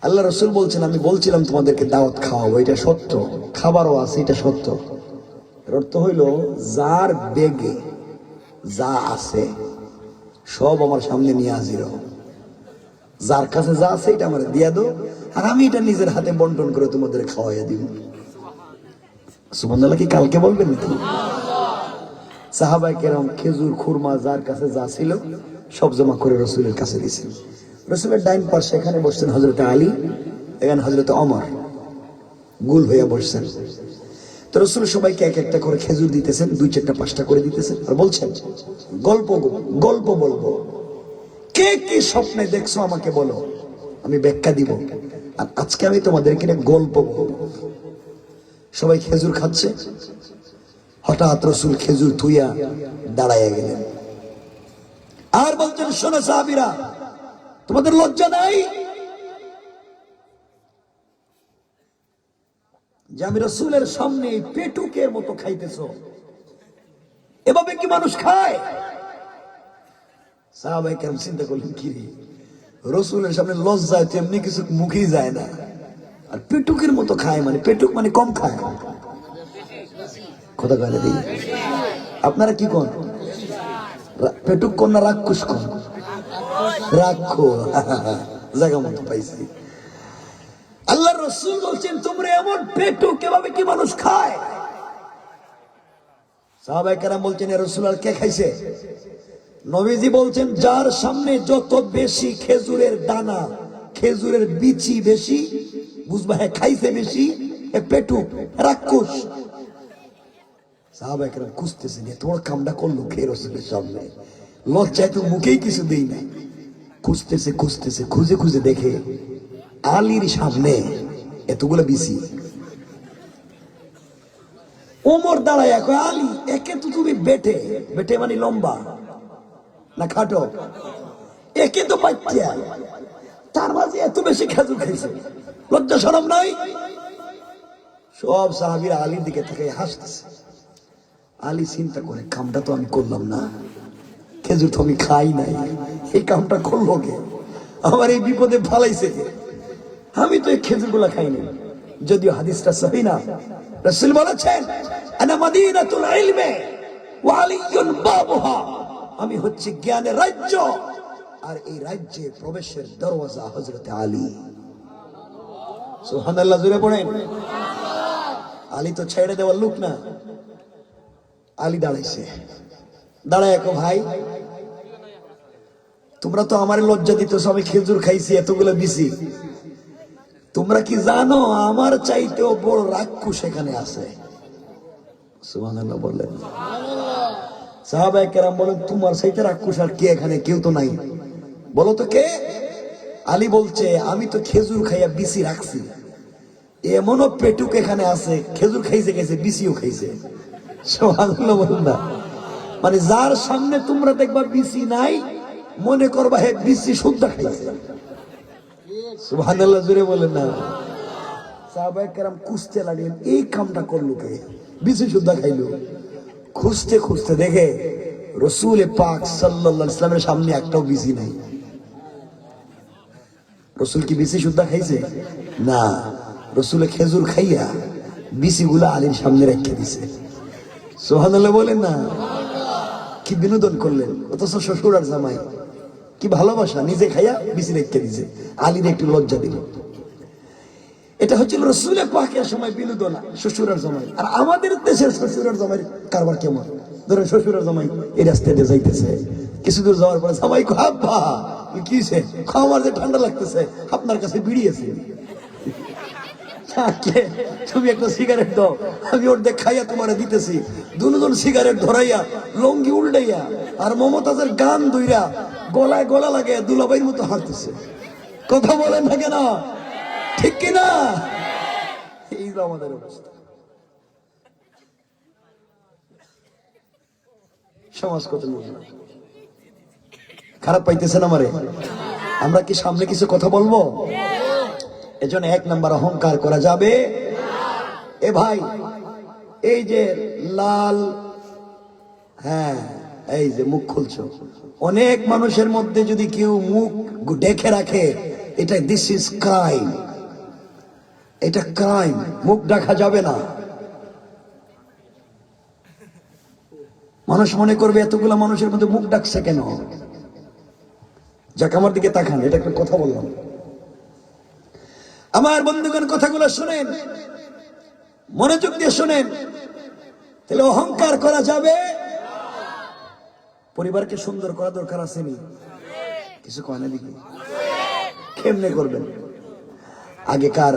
আল্লাহ রসুল বলছেন আমি বলছিলাম তোমাদেরকে দাওয়াত খাওয়াবো, এটা সত্য, খাবারও আছে, এটা সত্য। এর অর্থ হইল যার বেগে যা আছে সব আমার সামনে নিয়ে হাজির হও, যার কাছে যা আছে এটা আমার দিয়া দাও, আর আমি এটা নিজের হাতে বন্টন করে তোমাদের খাওয়াইয়া দিব। সুবহানাল্লাহ কি কালকে বলবেন নাকি? সাহাবায়ে কেরাম খেজুর খুরমা যার কাছে যা ছিল সব জমা করে রসুলের কাছে দিয়েছেন। রসুলের ডাইন পাশে এখানে বসছেন হযরতে আলী, এখানে হযরতে ওমর গুল হইয়া বসছেন। তো রসুল সবাইকে এক একটা করে খেজুর দিতেছেন, 2, 4, 5টা করে দিতেছেন, আর বলছেন গল্প বলবো, কে কি স্বপ্নে দেখছো আমাকে বলো, আমি ব্যাখ্যা দিব, আর আজকে আমি তোমাদেরকে গল্প বলবো। সবাই খেজুর খাচ্ছে, হঠাৎ রসুল খেজুর থুইয়া দাঁড়াইয়া গেলেন আর বলছেন, শোনো সাহাবীরা, তোমাদের লজ্জা নাই যে আমি রসুলের সামনে পেটুকের মতো খাইতেছো? এভাবে কি মানুষ খায়? সাহাবায়ে কেরাম চিন্তা করলেন, কি রে, রসুলের সামনে লজ্জায় তো এমনি কিছু মুখেই যায় না, আর পেটুকের মতো খায়, মানে পেটুক মানে কম খায়, কথা কয় না দিই। আপনারা কি কোন, পেটুক কোন না রাক্ষস কোন? রাক্ষো, জায়গা মতো পাইছি। আল্লাহ রসুল বলছেন তোমরা এমন পেটুক, এভাবে কি মানুষ খায়? সাহাবায়ে কেরাম বলছেন, ইয়া রাসূলুল্লাহ, কে খাইছে? নবীজি বলছেন, যার সামনে যত বেশি খেজুরের দানা, খেজুরের বিচি বেশি, বুঝবা হ্যাঁ খাইছে বেশি, এ পেটুক, রাক্ষস। সাহাবায়ে কেরাম খুঁজতেছেন, তোমার কামটা করলো কে রসুলের সামনে? লজ্জায় তো মুখেই কিছু দেই না। খুঁজতেছে, খুঁজে খুঁজে দেখে আলীর সামনে এতগুলো বিচি। ওমর দাঁড়ায়, আলী, একে তো তুমি বেটে, বেটে মানে লম্বা না খাটো, একে তো বাচ্চা, তার মাঝে এত বেশি খেজুর খাইছে, লজ্জা শরম নাই? সব সাহাবীরা আলীর দিকে থেকে হাসতেছে। আলী চিন্তা করে, কামটা তো আমি করলাম না, খেজুর তো আমি খাই নাই, এই কামটা করলো কে? আমার এই বিপদে ফালাইছে কে? আমি তো এই খেজুর গুলা খাইনি। যদিও হাদিসটা সহিহ না, রাসূল বলেছেন, আনা মাদিনাতুল ইলমি ওয়া আলিয়ুন বাবুহা, আমি হচ্ছে জ্ঞানের রাজ্য, আর এই রাজ্যে প্রবেশের দরওয়াজা হযরতে আলী। সুবহানাল্লাহ, জোরে পড়েন। আলী তো ছেড়ে দেওয়ার লোক না। আলী দাঁড়াইছে, দাঁড়ায়, ভাই তোমরা তো আমার লজ্জা দিতেছ, আমি খেজুর খাইছি এতগুলো বিচি, তোমরা কি জানো আমার চাইতেও বড় রাক্ষস এখানে আছে? সুবহানাল্লাহ বললেন। সাহাবায়ে কেরাম বলেন, তোমার চাইতে রাক্ষস আর কে এখানে? কেউ তো নাই, বলো তো কে? আলী বলছে, আমি তো খেজুর খাইয়া বিচি রাখছি, এমনও পেটুক এখানে আছে, খেজুর খাইছে বিচিও খাইছে। সুবহানাল্লাহ বলেন না? মানে যার সামনে তোমরা দেখবা বিচি নাই, মনে করবা হে বিচি শুদ্ধ খাইছে। সুবহানাল্লাহ, জোরে বলেন না? সাহাবায়ে কেরাম খুঁজতে লাগলেন, এই কামটা করলো কে, বিচি শুদ্ধ খাইলো। খুঁজতে দেখে রাসূল পাক সাল্লাল্লাহু আলাইহি ওয়াসাল্লামের সামনে একটাও বিচি নাই। রাসূল কি বিচি শুদ্ধ খাইছে? না, রাসূল খেজুর খাইয়া বিচিগুলা আলীর সামনে রেখে দিছে। সুবহানাল্লাহ বলেন না? কি বিনোদন করলেন, অথচ শ্বশুর আর জামাই, কি ভালোবাসা, নিজে খাইয়া বিচি রেখে দিছে, আলীর একটু লজ্জা দিল। এটা হচ্ছিল রাসূল পাকের সময় বিনোদন, শ্বশুর আর জামাই। আর আমাদের দেশের শ্বশুর আর জামাই কারবার কেমন? ধরেন শ্বশুর আর জামাই এই রাস্তা দিয়ে যাইতেছে, কিছু দূর যাওয়ার পরে জামাই কো, আব্বা কি হইছে? আমার যে ঠান্ডা লাগতেছে, আপনার কাছে বিড়ি আছে, তুমি একটা সিগারেট দাও, আমি ওর দেখ খাইয়া তোমার দিতেছি। দুজন সিগারেট ধরাইয়া লঙ্গি উল্টাইয়া আর মমতাজের গান ধইরা গলায় গলা লাগে দুলাভাইয়ের মতো হাঁটতেছে। কথা বলেন না কেন? ঠিক কিনা? এই যে আমাদের অবস্থা, সমাজ কত মজা। খারাপ পাইতেছেন আমারে? আমরা কি সামনে কিছু কথা বলবো? এজন্য 1 নাম্বার অহংকার করা যাবে। এ ভাই, এই যে লাল, হ্যাঁ এই যে মুখ খুলছো, অনেক মানুষের মধ্যে যদি কেউ মুখ ঢেকে রাখে, এটা দিস ইজ ক্রাইম, এটা ক্রাইম। মুখ ঢাকা যাবে না। মানুষ মনে করবে এতগুলা মানুষের মধ্যে মুখ ডাকছে কেন? যাক, আমার দিকে তাকান, এটা একটা কথা বললাম। আমার বন্ধুগণ, কথাগুলো শুনেন, মনোযোগ দিয়ে শুনেন। তাহলে অহংকার করা যাবে। পরিবারকে সুন্দর করা দরকার আছে নি? কিছু কয় না দিকে? কেমনে করবেন? আগেকার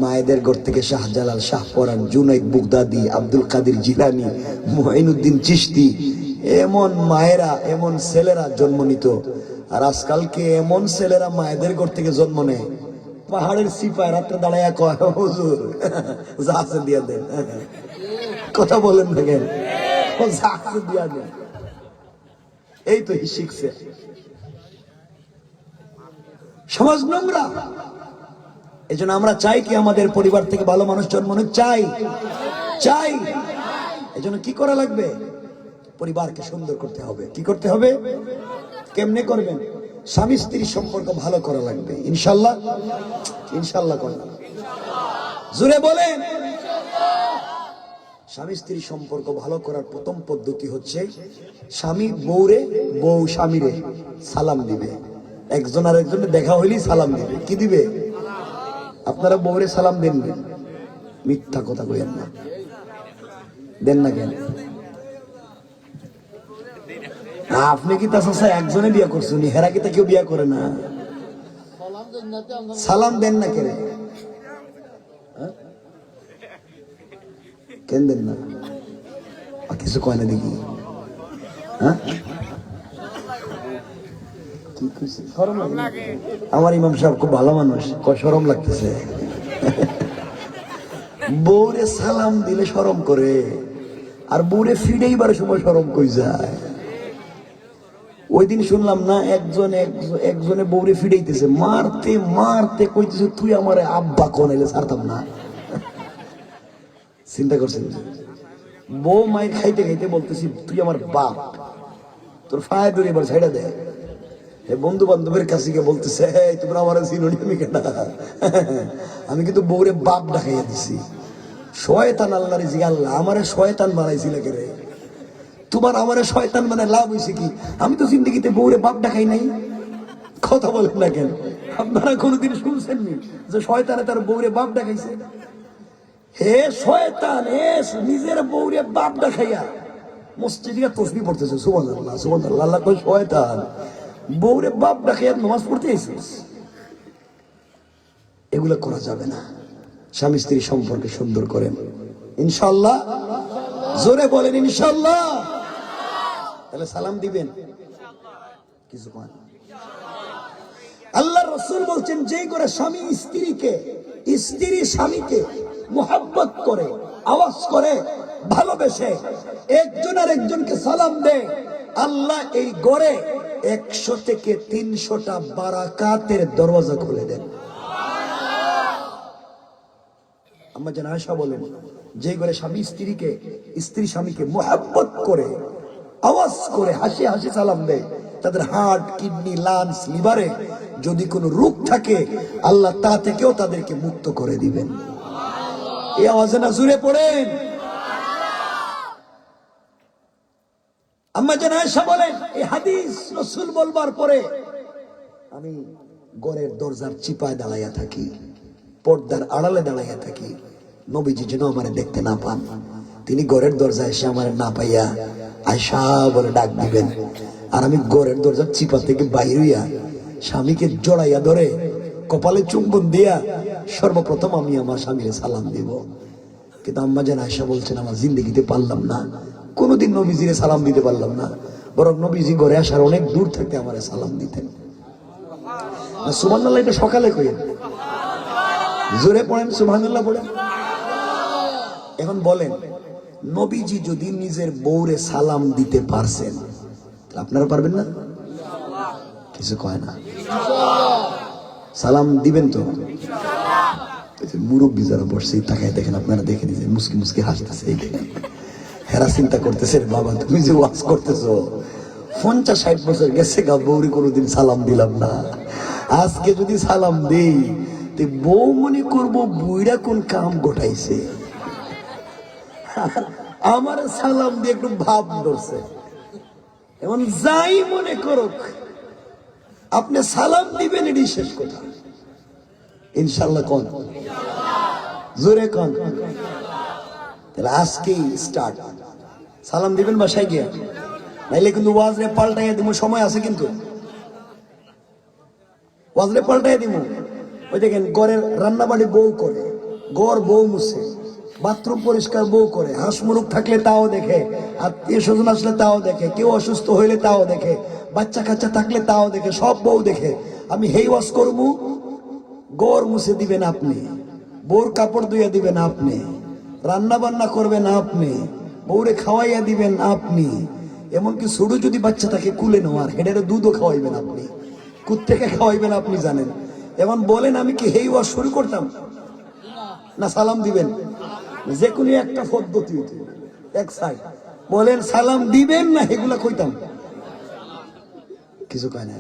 মায়েদের ঘর থেকে শাহজালাল, শাহপরান, জুনাইদ বুগদাদি, আব্দুল কাদের জিলানী, মুঈনুদ্দিন চিশতি, এমন মায়েরা, এমন ছেলেরা জন্ম নিত। আর আজকালকে এমন ছেলেরা মায়েদের ঘর থেকে জন্ম নেয়, পাহাড়ের সিপায় রাত্রে দাঁড়াইয়া কয়, হুজুর জাহাজে দিয়া দেন। কথা বলেন না কেন? জাহাজে দিয়া দেন। এই তো শিখছে। সমাজ নোংরা। এই জন্য আমরা চাই কি আমাদের পরিবার থেকে ভালো মানুষ জন্ম নিক? চাই, চাই। এই জন্য কি করা লাগবে? পরিবারকে সুন্দর করতে হবে। কি করতে হবে? কেমনে করবেন? স্বামী স্ত্রীর সম্পর্ক ভালো করা লাগবে। ইনশাল্লাহ, ইনশাল্লাহ করলাম। জোরে বলেন। স্বামী স্ত্রীর সম্পর্ক ভালো করার প্রথম পদ্ধতি হচ্ছে, স্বামী বউরে, বউ স্বামীরে সালাম দিবে। একজন আর একজনে দেখা হইলেই সালাম দিবে। কি দিবে? আপনারা বউরে সালাম দেন? মিথ্যা কথা কইেন না। দেন না কেন? আপনি কি তার একজনে বিয়ে করছেন? হেরা কি তা কেউ বিয়ে করে না? সালাম দেন না কেন? কেন দেন না? কিছু কয় না দেখি। হ্যাঁ, আমার ইমাম সাহেব খুব ভালো মানুষ, শরম লাগতেছে। বউরে সালাম দিলে শরম করে, আর বউরে ফিরেইবার সময় শরম কই যায়। ওই দিন শুনলাম না, একজনে বউরে ফিরাইতেছে, মারতে মারতে কইতেছে, তুই আমার আব্বা কোন এলে ছাড়তাম না। চিন্তা করছেন? বউ মায়ের খাইতে খাইতে বলতেছি, তুই আমার বাপ, তোর ফায় ধরে এবার ছেড়ে দেয়। বন্ধু বান্ধবের কাছে গিয়ে বলতেছে, তোমরা আমার সিনোনিমি কেন? আমি কিন্তু বউরে বাপ ডাকাইয়া দিছি। শয়তান আল্লাহর জি, আল্লাহ আমারে শয়তান বানাইছিল কে রে? তোমার আমারে শয়তান মানে লাভ হয়েছে কি? আমি তো জিন্দগিতে বউরে বাপ ডাকাই নাই। কথা বলেন না কেন? আপনারা কোনোদিন শুনছেননি যে শয়তানে তার বউরে বাপ ডাকাইছে? হে শয়তান, হে নিজের বউরে বাপ ডাকাইয়া মসজিদে তসবিহ পড়তেছে, সুবহানাল্লাহ সুবহানাল্লাহ। আল্লাহ কই, শয়তান বউরে বাপ ডাকাইয়া নামাজ পড়তে আইছিস। এগুলো করা যাবে না। স্বামী স্ত্রী সম্পর্কে সুন্দর করেন ইনশাআল্লাহ। জোরে বলেন ইনশাআল্লাহ। তাহলে সালাম দিবেন। কিছু কয় না। আল্লাহ রাসূল বলছেন, যেই করে স্বামী স্ত্রীকে, স্ত্রী স্বামীকে মুহাব্বত করে, আওয়াজ করে, ভালোবেসে একজন আর একজনকে সালাম দেয়, আল্লাহ এই ঘরে 100 থেকে 300টা বারাকাতের দরওয়াজা খুলে দেন। আম্মা জান আয়েশা বলেন, যে ঘরে স্বামী স্ত্রীকে, স্ত্রী স্বামীকে মুহাব্বত করে, আওয়াজ করে, হাসি হাসি সালাম দেয়, তাদের হার্ট, কিডনি, লাংস, লিভারে যদি কোনো রোগ থাকে, আল্লাহ তা থেকেও তাদেরকে মুক্ত করে দিবেন। এই আওয়াজে না জুড়ে পড়েন। আম্মা জান আয়েশা বলেন, এই হাদিস রাসূল বলবার পরে আমি ঘরের দরজার চিপায় দাঁড়াইয়া থাকি, পর্দার আড়ালে দাঁড়াইয়া থাকি, নবীজি যেন আমারে দেখতে না পান। তিনি ঘরের দরজায় এসে আমার না পাইয়া আয়েশা বলে ডাক দিবেন, আর আমি ঘরের দরজার চিপা থেকে বাইর হইয়া স্বামীকে জড়াইয়া ধরে কপালে চুম্বন দিয়া সর্বপ্রথম আমি আমার স্বামীকে সালাম দিব। কিন্তু আম্মা জান আয়েশা বলছেন, আমার জিন্দগিতে পারলাম না, কোনোদিন নবীজিরে সালাম দিতে পারলাম না, বরং নবীজি ঘরে আসার অনেক দূর থেকে আমার সালাম দিতেন। সুবহানাল্লাহ, এটা সকালে কইেন, জোরে পড়েন সুবহানাল্লাহ পড়েন। এখন বলেন, নবীজি যদি নিজের বউরে সালাম দিতে পারছেন, আপনারা পারবেন না? কিছু কয় না। সালাম দিবেন তো? মুরব্বী যারা বসছে তাকায় দেখেন, আপনারা দেখে নিজে মুসকি মুসকি হাসতেছে। হেরা চিন্তা করতেছে, বাবা তুমি যে ওয়াজ করতেছো 50-60 বছর গেছে গা, বউরি কোনোদিন সালাম দিলাম না, আজকে যদি সালাম দেই তো বউ মনে করবো বুইরা কোন কাম গোটাইছে। আমার সালাম দিয়ে একটু ভাব ধরছে। এমন যাই মনে করুক, আপনি সালাম দিবেন, এটি শেষ কথা। ইনশাল্লাহ কোন জোরে কোন, তাহলে আজকেই স্টার্ট। সালাম দিবেন বাসায় গিয়া, নাইলে কিন্তু ওয়াজরে পাল্টাইয়া দিব, সময় আছে কিন্তু ওয়াজরে পাল্টাইয়া দিব। ওই দেখেন ঘরের রান্না বাড়ি বউ করে, ঘর বউ মুছে, বাথরুম পরিষ্কার বউ করে, হাঁস মুরুখ থাকলে তাও দেখে, আত্মীয় স্বজন আসলে তাও দেখে, কেউ অসুস্থ হইলে তাও দেখে, বাচ্চা কাচ্চা থাকলে তাও দেখে, সব বউ দেখে। আমি হেই ওয়াজ করবো, ঘর মুছে দিবেন আপনি, বউর কাপড় ধুইয়া দিবেন আপনি, রান্না বান্না করবেন আপনি, বউরে খাওয়াইয়া দিবেন আপনি, এমনকি ছোট যদি বাচ্চা থাকে কুলে নেওয়ার হেডের দুধও খাওয়াইবেন আপনি, কুত্তেকে খাওয়াইবেন আপনি জানেন। এখন বলেন আমি কি হেই ওয়াজ শুরু করতাম না সালাম দিবেন? যে কোনো একটা পদ্ধতি এক সাইড বলেন, সালাম দিবেন না এগুলা কইতাম? কিছু কয় না।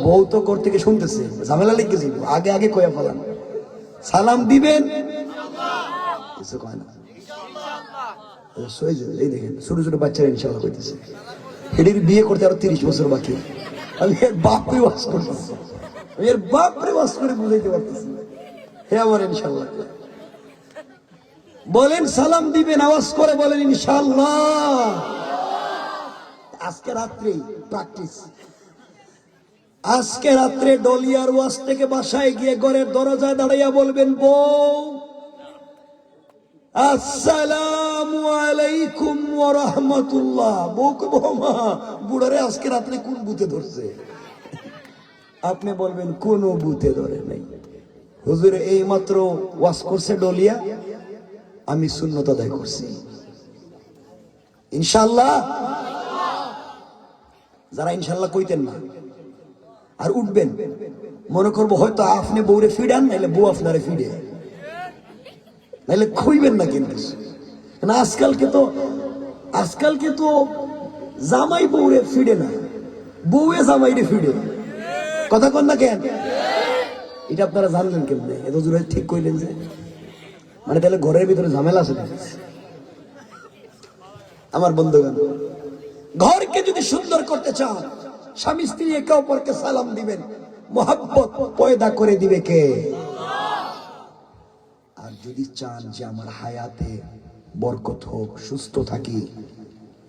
বউ তো ঘর থেকে শুনতেছে, ঝামেলা লেগেছে, আগে আগে কয়া ফেলাম, সালাম দিবেন, কিছু কয় না। এই দেখেন ছোট ছোট বাচ্চারা ইনশাল্লাহ কইতেছে, এটির বিয়ে করতে আরো 30 বছর বাকি। আমি এর বাপরে ওয়াজ করতেছি, আমি এর বাপরে ওয়াজ করে বুঝাইতে পারতেছি। হে আমার ইনশাল্লাহ বলেন, সালাম দিবেন, আওয়াজ করে বলেন ইনশাল্লাহ। আজকে রাত্রে প্র্যাকটিস, আজকে রাত্রে ডলিয়ার ওয়াজ থেকে বাসায় গিয়ে ঘরের দরজায় দাঁড়াইয়া বলবেন, বউ আসসালামু আলাইকুম ওয়া রাহমাতুল্লাহ। বউকে বৌমা বুড়ারে আজকে রাত্রে কোন বুথে ধরছে? আপনি বলবেন কোন বুথে ধরে নাই, হুজুর এই মাত্র ওয়াজ করছে ডলিয়া, আমি সুন্নত আদায় করছি ইনশাআল্লাহ। যারা ইনশাআল্লাহ কইতেন না আর উঠবেন, মনে করবো হয়তো আপনি বউরে ফিডান, নাইলে বউ আপনারে ফিডে, নাইলে খুইবেন না। কিন্তু আজকালকে তো জামাই বউরে ফিডে না, বউয়ে জামাইরে ফিডে। কথা কন না কেন? এটা আপনারা জানলেন কেমনে? এত জোরে ঠিক কইলেন যে, মানে তাহলে ঘরের ভিতরে ঝামেলা আছে। আমার বন্ধুগণ, ঘরকে যদি সুন্দর করতে চান, স্বামী স্ত্রী একে অপরকে সালাম দিবেন, মোহাব্বত পয়দা করে দিবে কে? আর যদি চান যে আমার হায়াতে বরকত হোক, সুস্থ থাকি,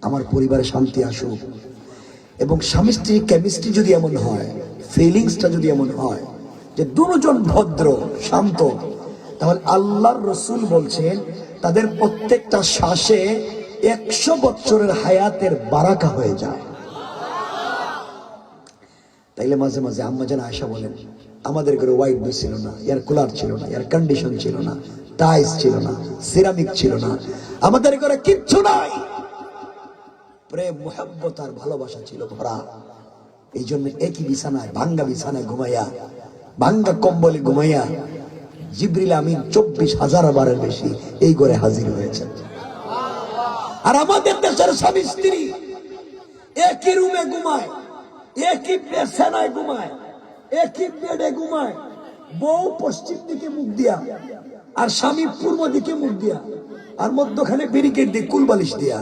আমার পরিবারে শান্তি আসুক, এবং স্বামী স্ত্রীর কেমিস্ট্রি যদি এমন হয়, ফিলিংসটা যদি এমন হয় যে দুজন ভদ্র শান্ত, তাহলে আল্লাহর রসুল বলছেন তাদের প্রত্যেকটা শ্বাসে 100 বছরের হায়াতের বারাকা হয়ে যায়। তাইলে মাঝে মাঝে আম্মাজান আয়েশা বলেন, আমাদের ঘরে ওয়াইড ছিল না, এয়ার কুলার ছিল না, এয়ার কন্ডিশন ছিল না, টাইলস ছিল না, সিরামিক ছিল না, আমাদের ঘরে কিচ্ছু নাই, প্রেম মুহাব্বত আর ভালোবাসা ছিল ভরা। এই জন্য একই বিছানায়, ভাঙ্গা বিছানায় ঘুমাইয়া, ভাঙ্গা কম্বলে ঘুমাইয়া জিবরিল আমিন 24,000 বারের বেশি এই ঘরে হাজির হয়েছে। আর আমাদের দেশের স্বামী স্ত্রী একই রুমে ঘুমায়, একই বিছানায় ঘুমায়, একই বেডে ঘুমায়, বউ পশ্চিম দিকে মুখ দিয়া আর স্বামী পূর্ব দিকে মুখ দিয়া, আর মধ্যখানে ব্যারিকেড দিয়ে কুলবালিশ দিয়া।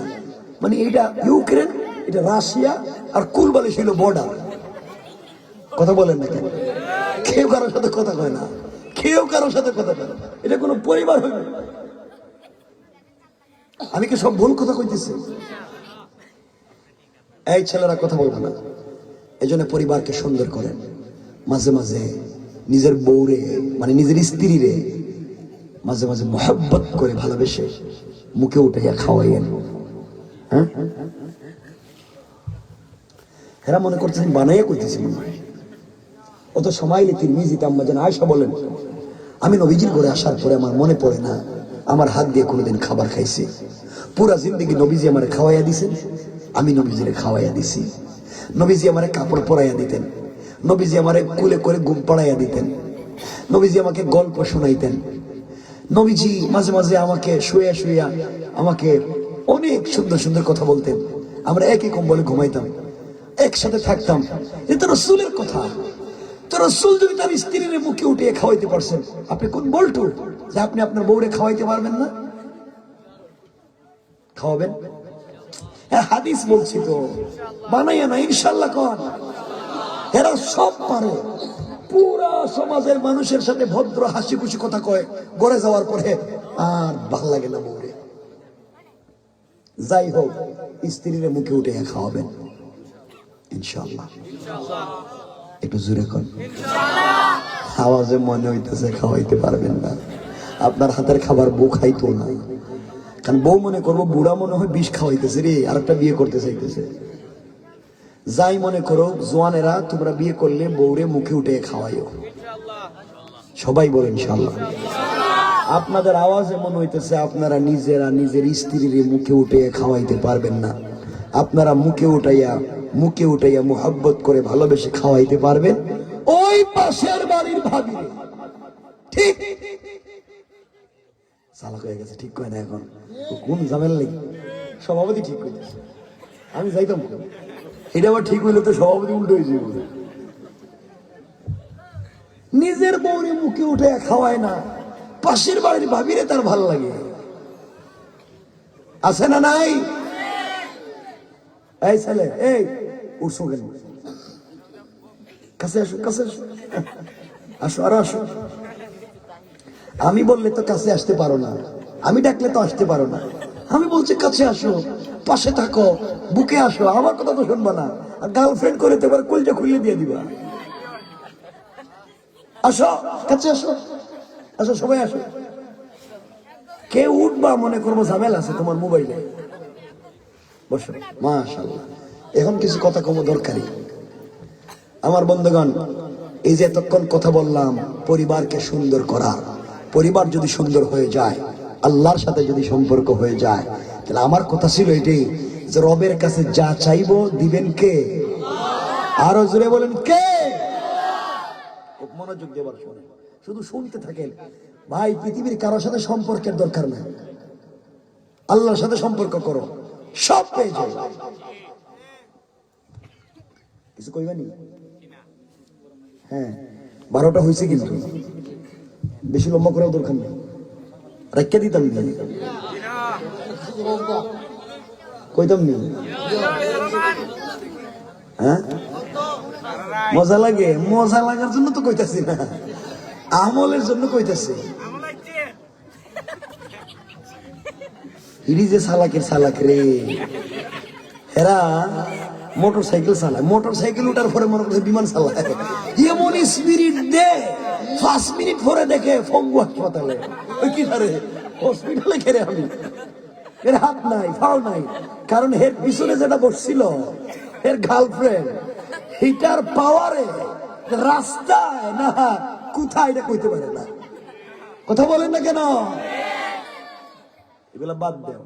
মানে এটা ইউক্রেন, এটা রাশিয়া, আর কুলবালিশ হইল বর্ডার। কথা বলেন না কেন? কেউ কারোর সাথে কথা কয় না, কেউ কারোর সাথে কথা কয় না। এটা কোনো পরিবার হইবে? আমি কি সব ভুল কথা কইতেছি? এই ছেলেরা কথা বলবে না। এই জন্য পরিবারকে সুন্দর করেন। মাঝে মাঝে নিজের বউরে, মানে নিজের স্ত্রীরে মাঝে মাঝে মহব্বত করে ভালোবেসে মুখে উঠাইয়া খাওয়াইয়েন। হ্যাঁ, এরা মনে করতেছেন বানাইয়া কইতেছি মনে হয়। অত সময় তিরমিজিতে আম্মাজান আয়েশা বলেন, আমি নবীজির ঘরে আসার পরে আমার মনে পড়ে না আমার হাত দিয়ে কোনোদিন খাবার খাইছি। পুরা জিন্দগি নবীজি আমার খাওয়াইয়া দিছেন, আমি নবীজিরে খাওয়াইয়া দিছি। নবীজি আমারে কাপড় পরাইয়া দিতেন, নবীজি আমারে কুলে করে ঘুম পাড়াইয়া দিতেন, নবীজি আমাকে গল্প শোনাইতেন, নবীজি মাঝে মাঝে আমাকে শুয়ে শুইয়া আমাকে অনেক সুন্দর সুন্দর কথা বলতেন। আমরা একই কম্বলে ঘুমাইতাম, একসাথে থাকতাম। এটা রাসূলের কথা। তো রাসূল যদি তার স্ত্রীর মুখে উঠিয়ে খাওয়াইতে পারছেন, আপনি কোন বল্টু যে আপনি আপনার বউরে খাওয়াইতে পারবেন না? খাওয়াবেন? হ্যাঁ, হাদিস বলছি তো, বানাইয়া না, ইনশাল্লাহ কন। এরা সব পারে, পুরা সমাজের মানুষের সাথে ভদ্র হাসি খুশি কথা কয়, গড়ে যাওয়ার পরে আর ভাল লাগে না বউরে। যাই হোক, স্ত্রীর মুখে উঠে খাওয়াবেন ইনশাল্লাহ। একটু জোরে কন। আওয়াজে মনে হইতেছে খাওয়াইতে পারবেন না। আপনার হাতের খাবার বউ খাইতো না, কারণ বউ মনে করবো বুড়া মনে হয় বিষ খাওয়াইতেছে রে, আরেকটা বিয়ে করতে চাইতেছে। যাই মনে করো, জোয়ানেরা তোমরা বিয়ে করলে বউরে মুখে উঠে খাওয়াইও, সবাই বলেন ইনশাল্লাহ। আপনাদের আওয়াজে মনে হইতেছে আপনারা নিজেরা নিজের স্ত্রীর মুখে উঠে খাওয়াইতে পারবেন না। আপনারা মুখে উঠাইয়া মুহাব্বত করে ভালোবেসে খাওয়াইতে পারবেন ওই পাশের বাড়ির ভাবি। ঠিক চালাক হয়ে গেছে, ঠিক কয় না এখন, কোন ঝামেলা নেই, সভাপতি ঠিক কইতেছে, আমি যাইতাম। এটা আবার ঠিক হইলে তো সভাপতি উল্টো হয়ে যাবে। নিজের বউরে মুখে উঠে খাওয়ায় না, পাশের বাড়ির ভাবিরে তার ভাল লাগে। আছে না নাই? এই ছেলে, এই উঠছো কেন? কাছে আসো, কাছে আসো, আসো আর আসো। আমি বললে তো কাছে আসতে পারো না, আমি ডাকলে তো আসতে পারো না। আমি বলছি কাছে আসো, পাশে থাকো, বুকে আসো, আমার কথা তো শুনবা না। আর গার্লফ্রেন্ড করে তো এবার কলজা খুলে দিয়ে দিবা। আসো, কাছে আসো, আসো, সবাই আসো। কে উঠবা মনে করবো ঝামেলা আছে তোমার মোবাইলে। বসো, মাশাআল্লাহ। এখন কিছু কথা কম দরকারি। আমার বন্ধুগণ, এই যে এতক্ষণ কথা বললাম পরিবারকে সুন্দর করার, পরিবার যদি সুন্দর হয়ে যায়, আল্লাহর সাথে যদি সম্পর্ক হয়ে যায়, তাহলে আমার কথা ছিল এটাই যে রবের কাছে যা চাইবো দিবেন কে? আরো জোরে বলেন কে? খুব মনোযোগ দেবার শুনে, শুধু শুনতে থাকেন। ভাই, পৃথিবীর কারোর সাথে সম্পর্কের দরকার নাই, আল্লাহর সাথে সম্পর্ক করো, সব পেয়ে যাবে। কিছু কইবানি? হ্যাঁ, 12টা হয়েছে কিন্তু বেশি লম্বা করাও দরকার নেই, রাখিয়া দিতাম নি, কইতাম নি। হ্যাঁ, মজা লাগে, মজা লাগার জন্য তো কইতাছি না, আমলের জন্য কইতাছি। ইডি যে সালাকের সালাক রে, এরা মোটর সাইকেল চালায়, মোটর সাইকেল উঠার পরে মনে করছে বিমান চালায়, এমন স্পিরিট দে 5 মিনিট পরে দেখে ফঙ্গু হাসপাতালে। ওই কি ধারে হসপিটালে ঘেরে, আমি এর হাত নাই পাও নাই, কারণ এর পিছনে যেটা বসছিল এর গার্লফ্রেন্ড, হিটার পাওয়ারে রাস্তায় না কোথায় এটা কইতে পারে না। কথা বলেন না কেন? এগুলা বাদ দেন।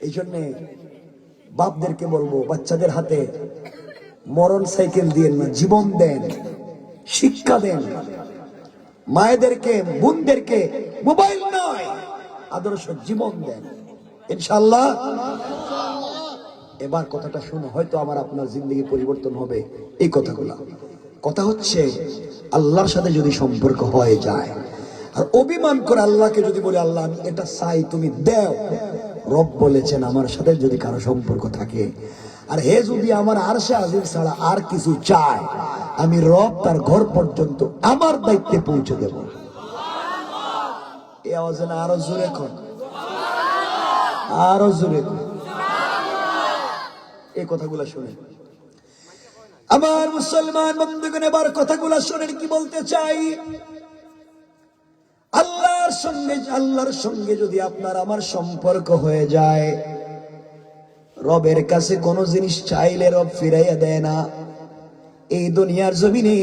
এই জন্যে বাপদেরকে বলবো, বাচ্চাদের হাতে মরণ সাইকেল দিয়েন না, জীবন দেন, শিক্ষা দেন। মায়েদেরকে, বোনদেরকে মোবাইল নয়, আদর্শ জীবন দেন, ইনশাআল্লাহ। এবার কথাটা শুনো, হয়তো আমার আপনার জিন্দগি পরিবর্তন হবে। এই কথাগুলা কথা হচ্ছে, আল্লাহর সাথে যদি সম্পর্ক হয়ে যায়, আর অভিমান করে আল্লাহকে যদি বলে আল্লাহ আমি এটা চাই তুমি দাও, রব বলেছেন আমার সাথে যদি কারো সম্পর্ক থাকে, আর হে যদি আমার আরশে আজিম ছাড়া আর কিছু চায়, আমি রব তার ঘর পর্যন্ত আমার দায়িত্বে পৌঁছে দেব। এই আওয়াজে না আরো জোরে কর, আরো জোরে কর। এই কথাগুলো শুনে আমার মুসলমান বন্ধুগণ, এবার কথাগুলো শুনেন কি বলতে চাই। আল্লাহর সঙ্গে যদি আপনার আমার সম্পর্ক হয়ে যায়, রবের কাছে কোন জিনিস চাইলে রব ফিরাইয়া দেয় না। এই দুনিয়ার জমিনে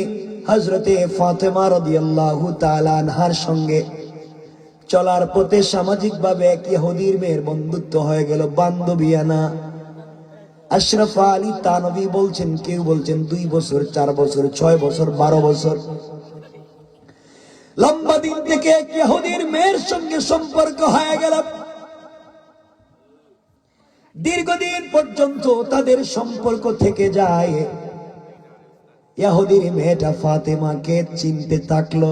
হযরতে ফাতেমা রাদিয়াল্লাহু তাআলা আনহার সঙ্গে চলার পথে সামাজিক ভাবে এক ইহুদির মেয়ের বন্ধুত্ব হয়ে গেল, বান্ধবিয়ানা। আশরাফ আলী তানভী বলছেন, কেউ বলছেন 2 বছর, 4 বছর, 6 বছর, 12 বছর। লম্বা দিন থেকে এক ইহুদির মেয়ের সঙ্গে সম্পর্ক হয়ে গেল। দীর্ঘদিন পর্যন্ত তাদের সম্পর্ক থেকে যায়। ইহুদির মেয়েটা ফাতেমাকে চিনতে থাকলো।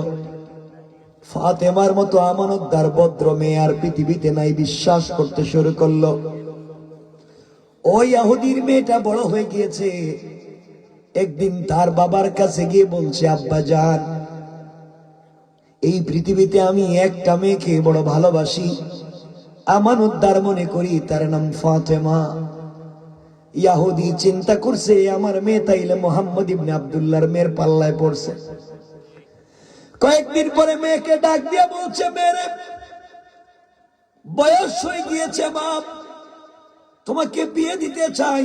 ফাতেমার মতো আমানতদার ভদ্র মেয়ে আর পৃথিবীতে নাই, বিশ্বাস করতে শুরু করলো। ওই ইহুদির মেয়েটা বড় হয়ে গিয়েছে। একদিন তার বাবার কাছে গিয়ে বলছে, আব্বা জান, এই পৃথিবীতে আমি একটা মেয়েকে বড় ভালোবাসি, আমানতদার মনে করি, তার নাম ফাতেমা। ইহুদি চিন্তা করছে, আমার মেয়ে তাইলে মুহাম্মদ ইবনে আব্দুল্লাহর মেয়ের পাল্লায় পড়ছে। কয়েকদিন পরে মেয়েকে ডাক দিয়া বলছে, মেয়ে বয়স হয়ে গিয়েছে মা, তোমাকে বিয়ে দিতে চাই,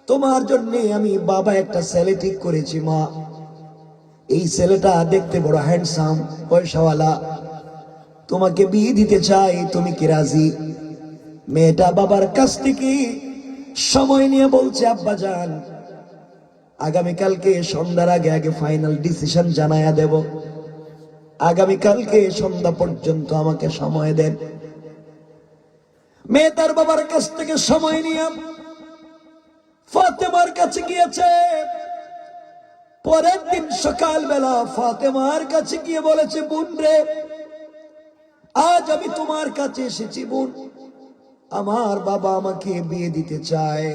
তোমার জন্য আমি বাবা একটা ছেলে ঠিক করেছি মা। এই ছেলেটা দেখতে বড় হ্যান্ডসাম, পয়সাওয়ালা, তোমাকে বিয়ে দিতে চাই, তুমি কি রাজি? মেয়েটা বাবার কাছ থেকে সময় নিয়ে বলছে, আব্বা জান, আগামীকালকে সন্ধ্যার আগে আগে ফাইনাল ডিসিশন জানায়া দেব, আগামীকালকে সন্ধ্যা পর্যন্ত আমাকে সময় দেন। মেয়ে তার বাবার কাছ থেকে সময় নিয়ে ফাতেমার কাছে গিয়েছে। পরের দিন সকালবেলা ফাতেমার কাছে গিয়ে বলেছে, বোন রে, আজ আমি তোমার কাছে এসেছি বোন, আমার বাবা আমাকে বিয়ে দিতে চায়,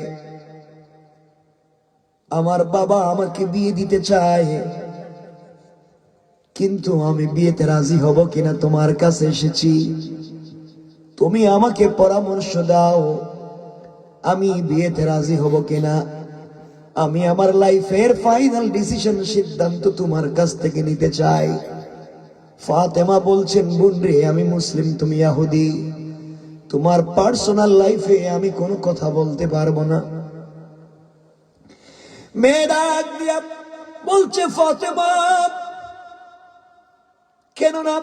আমার বাবা আমাকে বিয়ে দিতে চায়, কিন্তু আমি বিয়েতে রাজি হব কিনা তোমার কাছে এসেছি, তুমি আমাকে পরামর্শ দাও, আমি বিয়েতে রাজি হব কিনা। আমি আমার লাইফের ফাইনাল ডিসিশন, সিদ্ধান্ত তোমার কাছ থেকে নিতে চাই। ফাতেমা বলছেন, বোন রে, আমি মুসলিম, তুমি ইহুদি, তোমার পার্সোনাল লাইফে আমি কোনো কথা বলতে পারবো না। মেয়ে ডাক দিয়া বলছে, ফাতেমা, কেননা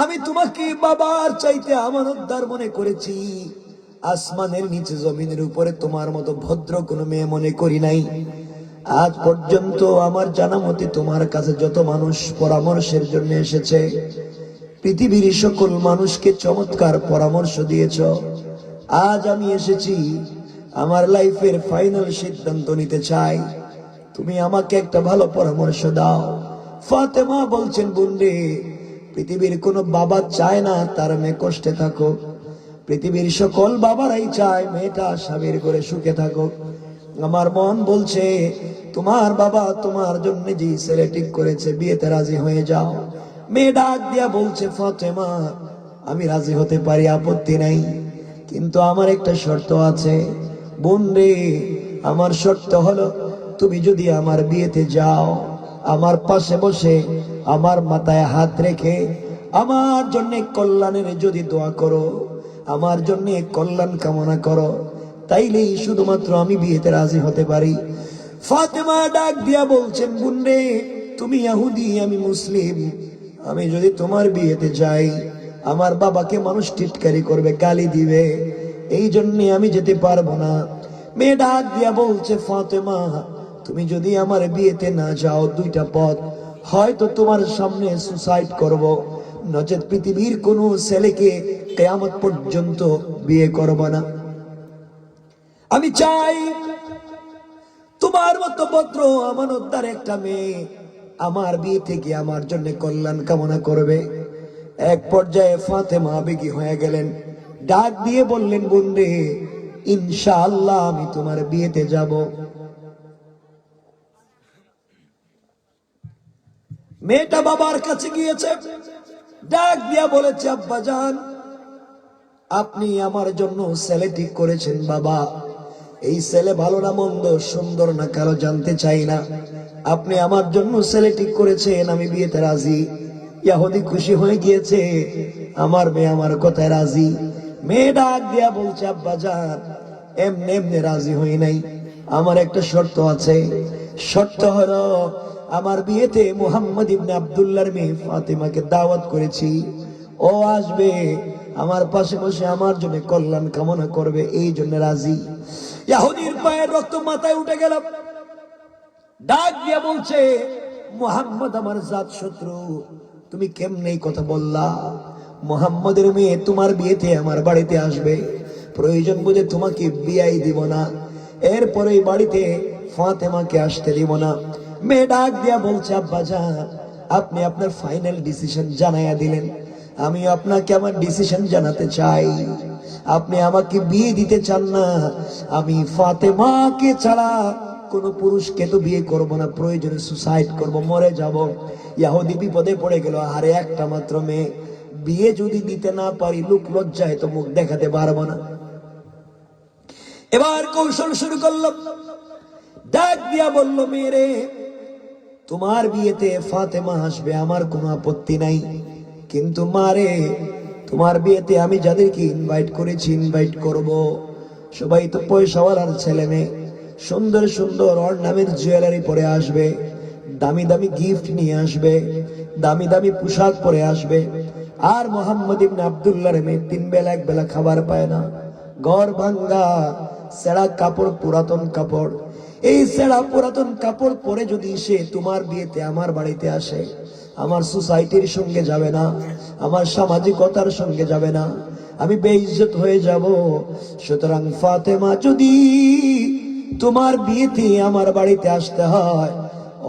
আমি তোমাকে বাবার চাইতে আমানতদার মনে করেছি, আসমানের নিচে জমিনের উপরে তোমার মতো ভদ্র কোনো মেয়ে মনে করি নাই। আজ পর্যন্ত আমার জানা মতে তোমার কাছে যত মানুষ পরামর্শের জন্য এসেছে, পৃথিবীর সকল মানুষকে চমৎকার পরামর্শ দিয়েছ। আজ আমি এসেছি, আমার লাইফের ফাইনাল সিদ্ধান্ত নিতে চাই, তুমি আমাকে একটা ভালো পরামর্শ দাও। ফাতেমা বলছেন, বোন রে, পৃথিবীর কোন বাবা চায় না তার মেয়ে কষ্টে থাকুক, পৃথিবীর সকল বাবারাই চায় মেয়েটা স্বামীর করে সুখে থাকুক। আমার মন বলছে, তোমার বাবা তোমার জন্য যে ছেলে ঠিক করেছে, বিয়েতে রাজি হয়ে যাও। মেয়ে ডাক দিয়া বলছে, ফাতেমা, আমি রাজি হতে পারি, আপত্তি নাই, কিন্তু আমার একটা শর্ত আছে। বোন রে, আমার শর্ত হলো, তুমি যদি আমার বিয়েতে যাও, আমার পাশে বসে আমার মাথায় হাত রেখে আমার জন্য কল্যাণের যদি দোয়া করো, আমার জন্য কল্যাণ কামনা করো, তাইলেই শুধুমাত্র আমি বিয়েতে রাজি হতে পারি। ফাতেমা ডাক দিয়া বলছেন, বোন রে, তুমি ইহুদি, আমি মুসলিম, আমি যদি তোমার বিয়েতে যাই, আমার বাবাকে মানুষ টিটকারি করবে, গালি দিবে, এই জন্য আমি যেতে পারবো না। মেয়ে ডাক দিয়া বলছে, ফাতেমা, তুমি যদি আমার বিয়েতে না যাও, দুইটা পথ, হয়তো তোমার সামনে সুসাইড করব, নচেত পৃথিবীর কোন ছেলেকে কিয়ামত পর্যন্ত বিয়ে করব না। আমি চাই তোমার মতো ভদ্র আমানতদার একটা মেয়ে আমার বিয়েতে গিয়ে আমার জন্য কল্যাণ কামনা করবে। এক পর্যায়ে ফাতেমা আবেগী হয়ে গেলেন, ডাক দিয়ে বললেন, বোন রে, ইনশাআল্লাহ আমি তোমার বিয়েতে যাব। মেয়েটা বাবার কাছে গিয়েছে, ডাক দিয়া বলেছে, আব্বা জান, আপনি আমার জন্য ছেলে ঠিক করেছেন বাবা, এই ছেলে ভালো না মন্দ, সুন্দর না কালো জানতে চাই না, আপনি আমার জন্য ছেলে ঠিক করেছেন, আমি বিয়েতে রাজি। ইহুদি খুশি হয়ে গিয়েছে, আমার মেয়ে আমার কথায় রাজি। মেয়ে ডাক দিয়া বলছে, আব্বা জান, এমনি এমনি রাজি হই নাই, আমার একটা শর্ত আছে। শর্ত হলো, আমার বিয়েতে মুহাম্মদ ইবনে আব্দুল্লাহর মেয়ে ফাতেমাকে দাওয়াত করেছি, ও আসবে, আমার পাশে বসে আমার জন্য কল্যাণ কামনা করবে, এই জন্য রাজি। ইহুদির পায়ের রক্ত মাথায় উঠে গেল। ডাক দিয়া বলছে, মুহাম্মদ আমার জাত শত্রু, তুমি কেমনে এই কথা বললা? মুহাম্মদের মেয়ে তোমার বিয়েতে আমার বাড়িতে আসবে, প্রয়োজন বুঝে তোমাকে বিয়াই দিব না, এরপরে এই বাড়িতে ফাতেমাকে আসতে দিব না। মেয়ে ডাক দিয়া বলছে, আব্বাজান আপনি আপনার ফাইনাল ডিসিশন জানাইয়া দিলেন, আমি আপনাকে আমার ডিসিশন জানাতে চাই। আপনি আমাকে বিয়ে দিতে চান না, আমি ফাতেমাকে ছাড়া কোন পুরুষকে তো বিয়ে করব না, প্রয়োজনে সুসাইড করব, মরে যাব। ইহুদি বিপদে পড়ে গেল, আরে একটা মাত্র মেয়ে, বিয়ে যদি দিতে না পারি লোক লজ্জায় তো মুখ দেখাতে পারবো না। এবার কৌশল শুরু করলো, ডাক দিয়া বলল, মেরে তোমার বিয়েতে ফাতেমা আসবে, আমার কোনো আপত্তি নাই, কিন্তু মারে তোমার বিয়েতে আমি যাদেরকে ইনভাইট করেছি ইনভাইট করব, সবাই তো পয়সাওয়ালার ছেলে মেয়ে, সুন্দর সুন্দর অর্নামেন্ট জুয়েলারি পরে আসবে, দামি দামি গিফট নিয়ে আসবে, দামি দামি পোশাক পরে আসবে। আর মোহাম্মদ ইবনে আব্দুল্লাহর মেয়ে 3 বেলা 1 বেলা খাবার পায় না, ঘর ভাঙ্গা, ছেঁড়া কাপড়, পুরাতন কাপড়। এই ছেঁড়া পুরাতন কাপড় পরে যদি সে তোমার বিয়েতে আমার বাড়িতে আসে, আমার সোসাইটির সঙ্গে যাবে না, আমার সামাজিকতার সঙ্গে যাবে না, আমি বেইজ্জত হয়ে যাব। সুতরাং ফাতেমা যদি তোমার বিয়েতে আমার বাড়িতে আসতে হয়,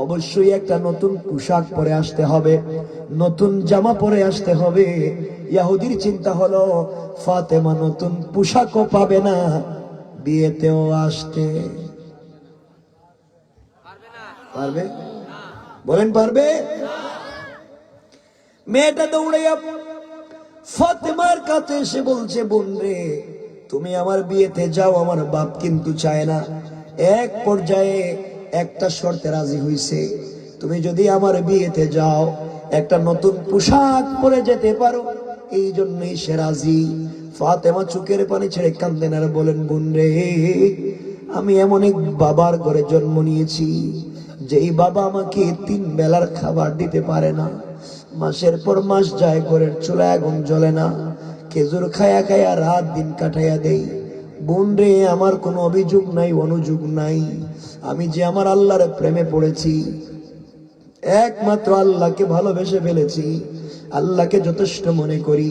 অবশ্যই একটা নতুন পোশাক পরে আসতে হবে, নতুন জামা পরে আসতে হবে। ইহুদির চিন্তা হলো, ফাতেমা নতুন পোশাকও পাবে না, বিয়েতেও আসতে পারবে? বলেন পারবে? মেয়েটা দৌড়াইয়া ফাতেমার কাছে এসে বলছে, বোন রে তুমি আমার বিয়েতে যাও, আমার বাপ কিন্তু চায় না। এক পর্যায়ে একটা শর্তে রাজি হইছে, তুমি যদি আমার বিয়েতে যাও একটা নতুন পোশাক পরে যেতে পারো, এই জন্যই সে রাজি। ফাতেমা চোখের পানি ছেড়ে কান্দেন আর বলেন, বোন রে আমি এমন এক বাবার ঘরে জন্ম নিয়েছি, যেই বাবা আমাকে 3 বেলার খাবার দিতে পারে না, মাসের পর মাস যায় ঘরের চুলায় আগুন জ্বলে না, খেজুর খায়া খায়া রাত দিন কাটাইয়া দেই। বোন রে আমার কোনো অভিযোগ নাই, অনুযোগ নাই, আমি যে আমার আল্লাহর প্রেমে পড়েছি, একমাত্র আল্লাহকে ভালোবেসে ফেলেছি, আল্লাহকে যথেষ্ট মনে করি,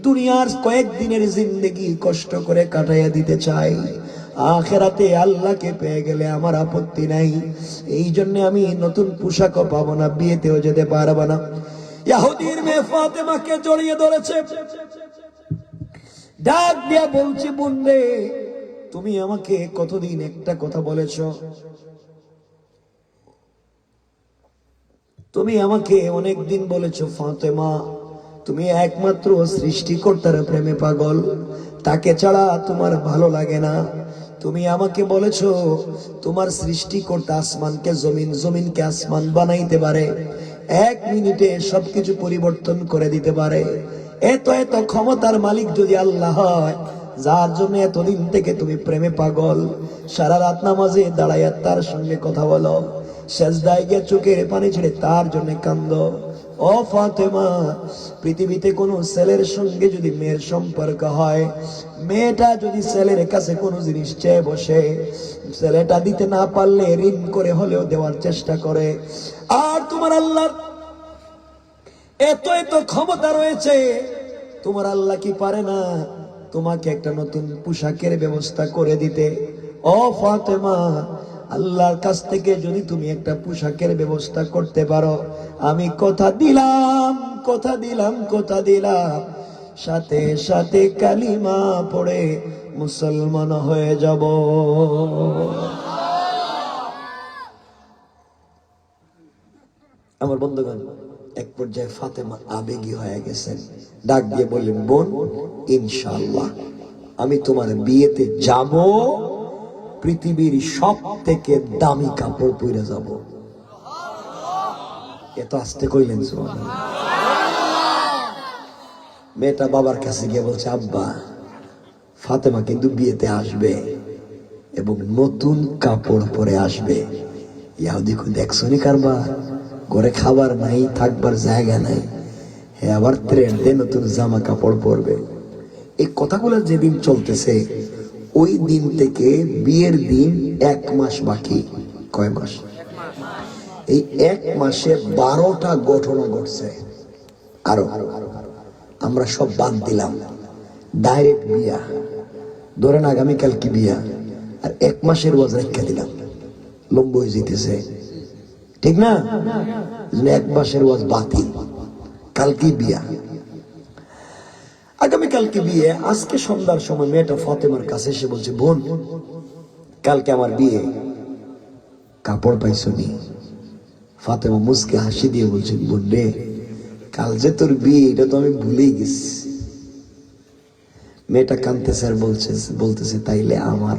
দুনিয়ার কয়েকদিনের জিন্দেগি কষ্ট করে কাটাইয়া দিতে চাই, আখেরাতে আল্লাহকে পেয়ে গেলে আমার আপত্তি নাই। এই জন্য আমি নতুন পোশাকও পাবো না, বিয়েতেও যেতে পারবো না। ইহুদির মেয়ে ফাতেমাকে জড়িয়ে ধরেছে, ডাক দিয়া বলছে, বোন রে তুমি আমাকে কতদিন একটা কথা বলেছ, তুমি আমাকে অনেকদিন বলেছ ফাতেমা তুমি একমাত্র সৃষ্টিকর্তার প্রেমে পাগল, তাকে ছাড়া তোমার ভালো লাগে না। তুমি আমাকে বলেছো তোমার সৃষ্টিকর্তা আসমানকে জমিন, জমিনকে আসমান বানাইতে পারে, 1 মিনিটে সবকিছু পরিবর্তন করে দিতে পারে। এত এত ক্ষমতার মালিক যদি আল্লাহ হয়, যার জন্য এতদিন থেকে তুমি প্রেমে পাগল, সারা রাত নামাজে দাঁড়াইয়া তার সঙ্গে কথা বলো, সেজদায় গিয়ে চোখের পানি ছেড়ে তার জন্য কান্দো। ও ফাতেমা, পৃথিবীতে কোনো ছেলের সঙ্গে যদি মেয়ের সম্পর্ক হয়, মেয়েটা যদি ছেলের কাছে কোনো জিনিস চেয়ে বসে, ছেলেটা দিতে না পারলে ঋণ করে হলেও দেওয়ার চেষ্টা করে। আর তোমার আল্লাহ এত এত ক্ষমতা রয়েছে, তোমার আল্লাহ কি পারে না তোমাকে একটা নতুন পোশাকের ব্যবস্থা করে দিতে? ও ফাতেমা, আল্লাহর কাছ থেকে যদি তুমি একটা পোশাকের ব্যবস্থা করতে পারো, আমি কথা দিলাম, কথা দিলাম, কথা দিলাম, সাথে সাথে কালিমা পড়ে মুসলমান হয়ে যাব। আমার বন্ধুগণ, এক পর্যায়ে ফাতেমা আবেগী হয়ে গেছেন, ডাক দিয়ে বললেন, বোন ইনশাআল্লাহ আমি তোমার বিয়েতে যাব, পৃথিবীর সব থেকে দামি কাপড় পরে যাব। এত আস্তে কইলেন সুবহানাল্লাহ। মেয়েটা বাবার কাছে গিয়ে বলছে, আব্বা ফাতেমা কিন্তু বিয়েতে আসবে এবং নতুন কাপড় পরে আসবে। ইহুদি কই, দেখছো নি কারবার, ঘরে খাবার নাই, থাকবার জায়গা নাই, হ্যাঁ আবার ট্রেন দিয়ে নতুন জামা কাপড় পরবে। এই কথাগুলো যেদিন চলতেছে, ওই দিন থেকে বিয়ের দিন 1 মাস বাকি। কয় মাস? এই 1 মাসে 12টা ঘটনা ঘটছে। আরো আমরা সব বাদ দিলাম, ডাইরেক্ট বিয়া। ধরেন আগামীকাল কি বিয়া, আর 1 মাসের ওয়াজ রেখে দিলাম, লম্বা হয়ে যেতেছে, ঠিক না? 1 মাসের ওয়াজ বাতিল, কালকে বিয়া। আগামীকালকে বিয়ে। আজকে সন্ধ্যার সময় মেয়েটা ফাতেমার কাছে এসে বলছে, বোন কালকে আমার বিয়ে, কাপড় পাইছো নি? ফাতেমা মুসকে হাসি দিয়ে বলছে, বোন রে, কাল যে তোর বিয়ে এটা তো আমি ভুলেই গেছি। মেয়েটা কাঁদতেছে আর বলতেছে তাইলে আমার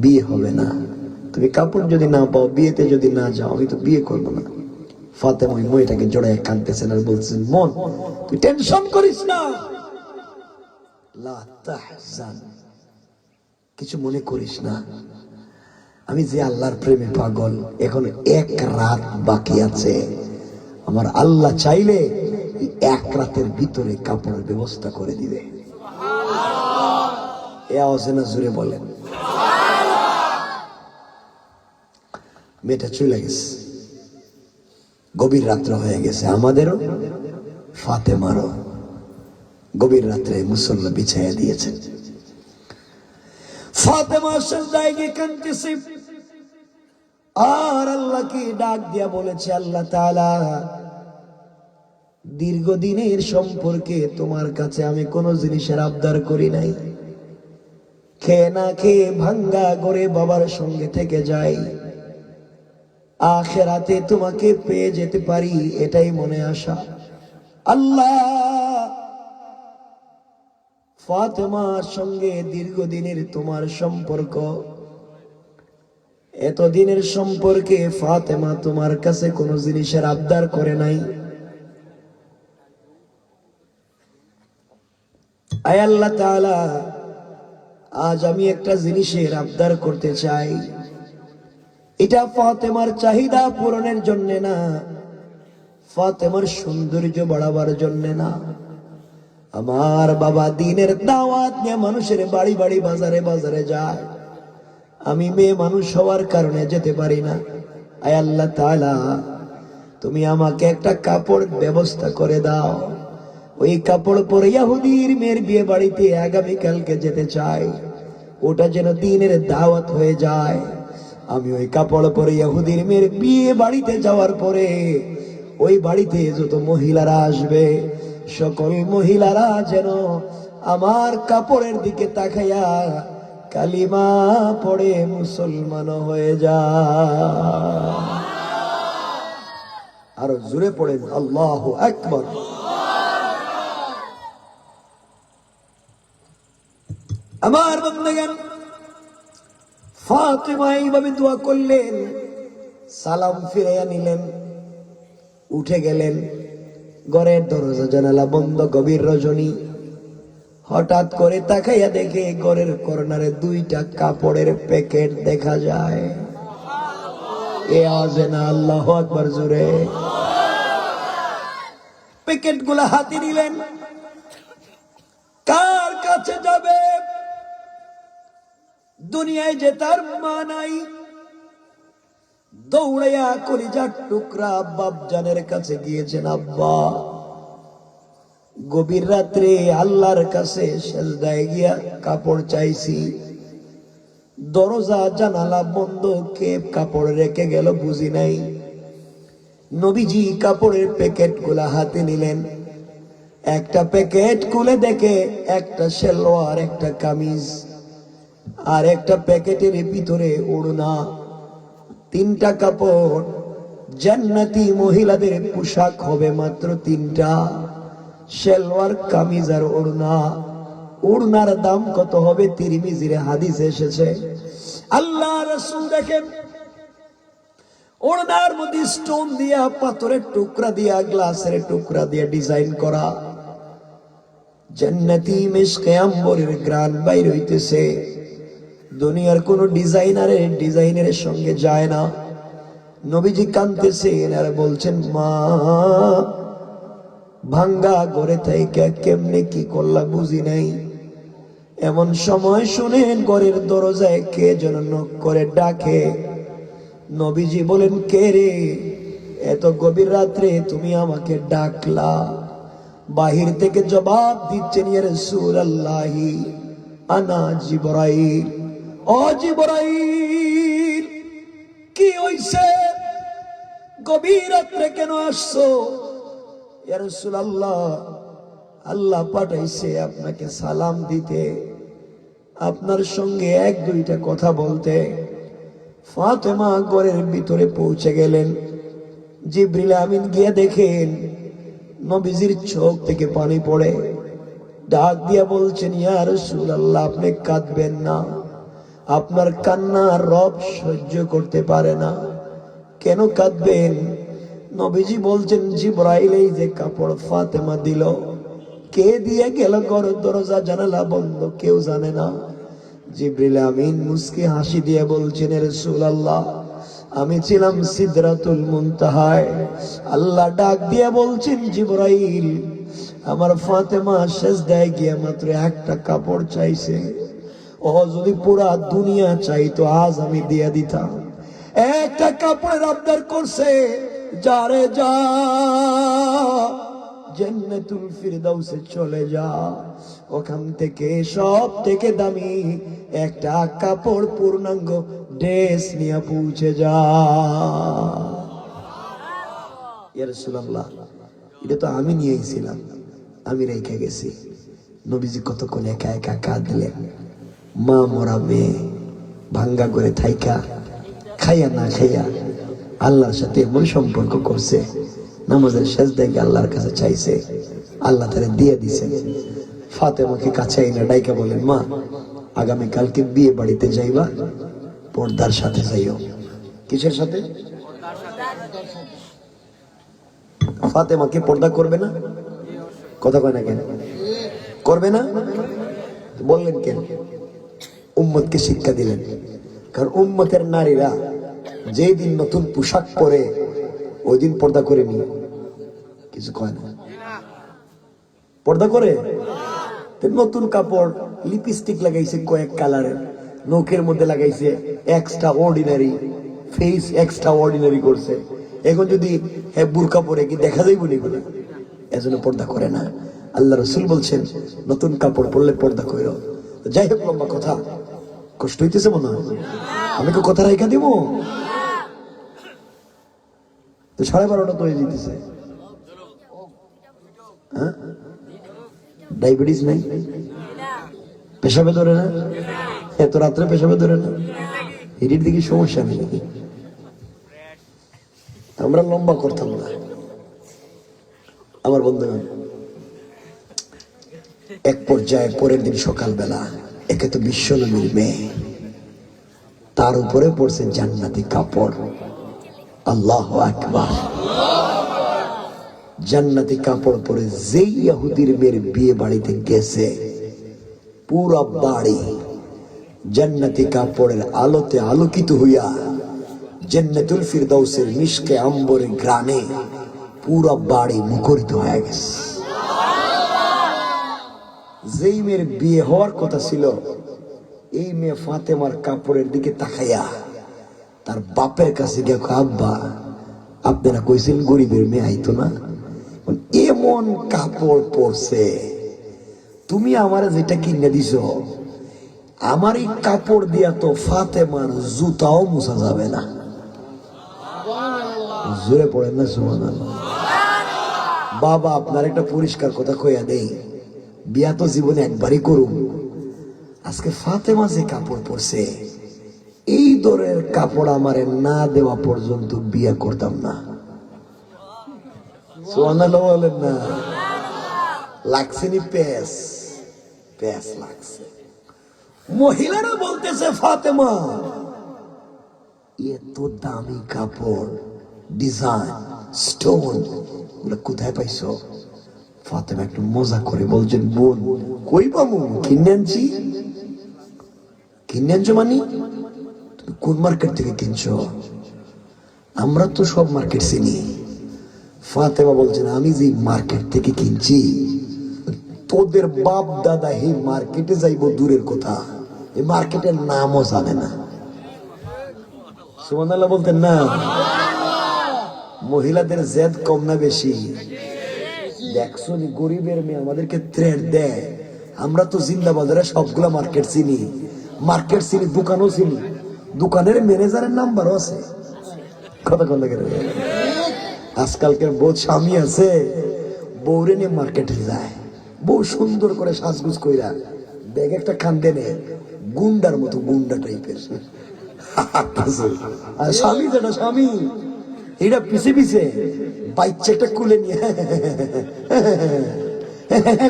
বিয়ে হবে না, তুমি কাপড় যদি না পাও, বিয়েতে যদি না যাও, আমি তো বিয়ে করবো না। ফাতেমা ওই মেয়েটাকে জড়ায় কাঁদতেছেন আর বলতেছেন, মন তুই টেনশন করিস না, লা তাহজান, কিছু মনে করিস না, আমি যে আল্লাহর প্রেমে পাগল, এখন 1 রাত বাকি আছে, আমার আল্লাহ চাইলে 1 রাতের ভিতরে কাপড়ের ব্যবস্থা করে দিবে। এ আওয়াজে না জুড়ে বলেন। মেয়েটা চলে গেছে, গভীর রাত্র হয়ে গেছে, আমাদেরও ফাতেমারও গভীর রাত্রে মুসল্লা বিছাইয়া দিয়েছেন। ফাতেমা সিজদায় গিয়ে কাঁদতেছে আর আল্লাহকে ডাক দিয়া বলেছে, আল্লাহ তাআলা, দীর্ঘদিনের সম্পর্কে তোমার কাছে আমি কোনো জিনিসের আবদার করি নাই, খেয়ে না খেয়ে ভাঙ্গা করে বাবার সঙ্গে থেকে যাই, আখিরাতে তোমাকে পেয়ে যেতে পারি এটাই মনে আশা। আল্লাহ, ফাতেমার সঙ্গে দীর্ঘদিনের তোমার সম্পর্ক, এতদিনের সম্পর্কে ফাতেমা তোমার কাছে কোনো জিনিসের আবদার করে নাই, আয় আল্লাহ তাআলা, আজ আমি একটা জিনিসের আবদার করতে চাই। এটা ফাতেমার চাহিদা পূরণের জন্য না, ফাতেমার সৌন্দর্য বাড়াবার জন্য না, আমার বাবা দিনের দাওয়াত নিয়ে মানুষের বাড়ি বাড়ি বাজারে বাজারে যায়, আমি মেয়ে মানুষ হওয়ার কারণে যেতে পারি না। আয় আল্লাহ তাআলা, তুমি আমাকে একটা কাপড় ব্যবস্থা করে দাও, ওই কাপড় পরে ইহুদির মেয়ের বিয়ে বাড়িতে আগামীকালকে যেতে চাই, ওটা যেন দিনের দাওয়াত হয়ে যায়। আমি ওই কাপড় পরে ইহুদির মেয়ের বিয়ে বাড়িতে যাওয়ার পরে ওই বাড়িতে যত মহিলারা আসবে, সকল মহিলারা যেন আমার কাপড়ের দিকে তাকাইয়া কালিমা পড়ে মুসলমান হয়ে যায়। আরো জোরে পড়েন আল্লাহু আকবার। আমার বন্ধুগণ, ফাতেমা এইভাবে দোয়া করলেন, সালাম ফিরাইয়া নিলেন, উঠে গেলেন। ঘরের দরজা জানালা বন্ধ, গভীর রজনী। হঠাৎ করে তাকাইয়া দেখে ঘরের কর্নারে 2টা কাপড়ের প্যাকেট দেখা যায়। এ আওয়াজে না আল্লাহু আকবার জোরে। প্যাকেট গুলা হাতে নিলেন, কার কাছে যাবে? দুনিয়ায় যে তার মা নাই, দৌড়াইয়া কলিজার টুকরা বাপজানের কাছে গিয়েছেন। আব্বা, গভীর রাত্রে আল্লাহর কাছে সেজদায় গিয়া কাপড় চাইছি, দরজা জানালা বন্ধ, কে কাপড় রেখে গেল বুঝি নাই। নবীজি কাপড়ের প্যাকেট গুলা হাতে নিলেন, একটা প্যাকেট খুলে দেখে একটা সালোয়ার, একটা কামিজ, আর একটা প্যাকেটের ভিতরে ওড়না। 3টা কাপড়। জান্নাতি মহিলাদের পোশাক হবে মাত্র 3টা, সালোয়ার, কামিজ আর ওড়না। ওড়নার দাম কত হবে? তিরমিজির হাদিস এসেছে। আল্লাহ রাসূল দেখেন ওড়নার মধ্যে স্টোন দিয়া, পাথরের টুকরা দিয়া, গ্লাসের টুকরা দিয়া ডিজাইন করা জান্নাতি মিশকে আম্বরের গ্রান বাইর হইতেছে। দুনিয়ার কোন ডিজাইনের সঙ্গে যায় না। নবীজি কাঁদতেছেন আর বলছেন, মা, ভাঙ্গা ঘরে থেকে কেমনে কি করলা বুঝি নাই, এমন সময় শুনেন ঘরের দরজায় কে যেন নক করে ডাকে। নবীজি বলেন, কে রে, এত গভীর রাত্রে তুমি আমাকে ডাকলা? বাহির থেকে জবাব দিচ্ছেন, ইয়া রাসূলুল্লাহি আনা জিবরাইল। ও জিবরাইল, কি হইছে? গভীর রাত্রে কেন আসছো? ইয়া রাসূলুল্লাহ, আল্লাহ পাঠাইছে আপনাকে সালাম দিতে, আপনার সঙ্গে এক দুইটা কথা বলতে। ফাতেমা ঘরের ভিতরে পৌঁছে গেলেন। জিবরিল আমিন গিয়ে দেখেন নবীজির চোখ থেকে পানি পড়ে। ডাক দিয়া বলছেন, ইয়া রাসূলুল্লাহ, আপনি কাঁদবেন না, আপনার কান্না রব সহ্য করতে পারে না। কেন কাঁদবেন? নবীজি বলছেন, জিবরাইল এই যে কাপড় ফাতেমা দিল, কে দিয়ে গেল? ঘর দরজা জানালা বন্ধ, কেউ জানে না। জিবরিল আমিন মুস্কি হাসি দিয়ে বলছেন, হে রাসূলুল্লাহ, আমি ছিলাম সিদরাতুল মুনতাহায়। আল্লাহ ডাক দিয়ে বলছেন, জিবরাইল, আমার ফাতেমা সেজদায় গিয়ে মাত্র একটা কাপড় চাইছে। ও যদি পুরা দুনিয়া চাইতো আজ আমি দিয়ে দিতাম। একটা কাপড়ের আবদার করছে, যারে যা, জান্নাতুল ফিরদাউসে চলে যা, ওখান থেকে সব থেকে দামি একটা কাপড় পূর্ণাঙ্গ ড্রেস নিয়ে পৌঁছে যা। ইয়া রাসূলুল্লাহ, এটা তো আমি নিয়েছিলাম, আমি রেখে গেছি। নবীজি কতক্ষণ একা একা কাঁদলেন। মা মরা মেয়ে ভাঙ্গা করে থাইকা খাইয়া না খাইয়া আল্লাহর সাথে এমন সম্পর্ক করছে, নামাজের সেজদায় গিয়ে আল্লাহর কাছে চাইছে, আল্লাহ তারে দিয়ে দিছে। ফাতেমাকে কাছে আইনা ডাইকা বলেন, মা, আগামীকালকে বিয়ে বাড়িতে যাইবা, পর্দার সাথে যাইও। কিসের সাথে? ফাতেমাকে পর্দা করবে না? কথা কয় না কেন? করবে না বললেন কেন? উম্মতকে শিক্ষা দিলেন। কারণ উম্মতের নারীরা যেই দিন নতুন পোশাক পরে ওই দিন পর্দা করে নি, কিছু কয় না, পর্দা করে। নতুন কাপড়, লিপস্টিক লাগাইছে কয়েক কালারের, নখের মধ্যে লাগাইছে extra ordinary, face extra ordinary করছে। এখন যদি বুরকা পরে কি দেখা যাইব না? এজন্য পর্দা করে না। আল্লাহ রাসূল বলছেন, নতুন কাপড় পরলে পর্দা করো। যাই হোক, লম্বা কথা, কষ্ট হইতেছে মনে হয়, আমি তো কথা রাইখা দিব তো 12:30 তো হয়ে যেতেছে। হ্যাঁ, ডায়াবেটিস নাই? পেশাবে ধরে না? এত রাত্রে পেশাবে ধরে না? এটির দিকে সমস্যা নেই, আমরা লম্বা করতাম না। আমার বন্ধুগণ, এক পর্যায়ে পরের দিন সকালবেলা একে তো বিশ্বনবীর মেয়ে, তার উপরে পড়ছে জান্নাতি কাপড়। আল্লাহু আকবার। জান্নাতি কাপড় পরে যেই ইহুদির মেয়ের বিয়ে বাড়িতে গেছে, পুরা বাড়ি জান্নাতি কাপড়ের আলোতে আলোকিত হইয়া জান্নাতুল ফিরদাউসের মিশকে আম্বরে গ্রানে পুরা বাড়ি মুখরিত হয়ে গেছে। যেই মেয়ের বিয়ে হওয়ার কথা ছিল, এই মেয়ে ফাতেমার কাপড়ের দিকে তাকাইয়া তার বাপের কাছে গিয়ে, আব্বা, আপনারা কইছেন গরিবের মেয়ে আইতো না, এমন কাপড় পরছে, তুমি আমার যেটা কিনে দিছ, আমার এই কাপড় দিয়া তো ফাতেমার জুতাও মুছা যাবে না। জোরে পড়েন না সুবহানাল্লাহ। বাবা, আপনার একটা পরিষ্কার কথা কইয়া দেই, বিয়া তো জীবনে একবারই করুন। আজকে ফাতেমা যে কাপড় পরছে, এই দরের কাপড় আমারে না দেওয়া পর্যন্ত বিয়া করতাম না। সুবহানাল্লাহ বলেন না? লাগছে নি পেস? পেস লাগছে। মহিলারা বলতেছে, ফাতেমা, এত দামি কাপড়, ডিজাইন, স্টোন, ওগুলো কোথায় পাইছো? ফাতেমা একটু মজা করে বলছেন, বোন, কই পাবো, কিনে আনছি। কিনে আনছো মানে? তুমি কোন মার্কেট থেকে কিনছো? আমরা তো সব মার্কেট চিনি। ফাতেমা বলছেন, আমি যে মার্কেট থেকে কিনছি, ওদের বাপ দাদা এই মার্কেটে যাইবো দূরের কথা, এই মার্কেটের নামও জানে না। সুবহানাল্লাহ বলতেন না? মহিলাদের জেদ কম না বেশি? দেখছো নি গরিবের মেয়ে আমাদেরকে থ্রেট দেয়। আমরা তো জিন্দাবাজারে সবগুলা মার্কেট চিনি, দোকানও চিনি, দোকানের ম্যানেজারের নাম্বারও আছে। কথা কোন লাগে? আজকালকার বউ স্বামী আছে, বউরে নিয়ে মার্কেটে যায়, বউ সুন্দর করে সাজগুজ কইরা ব্যাগ একটা কান্দে নে, গুন্ডার মতো, গুন্ডা টাইপের। আর স্বামী যেটা স্বামী, এটা পিছে পিছে বাচ্চাটা কুলে নিয়ে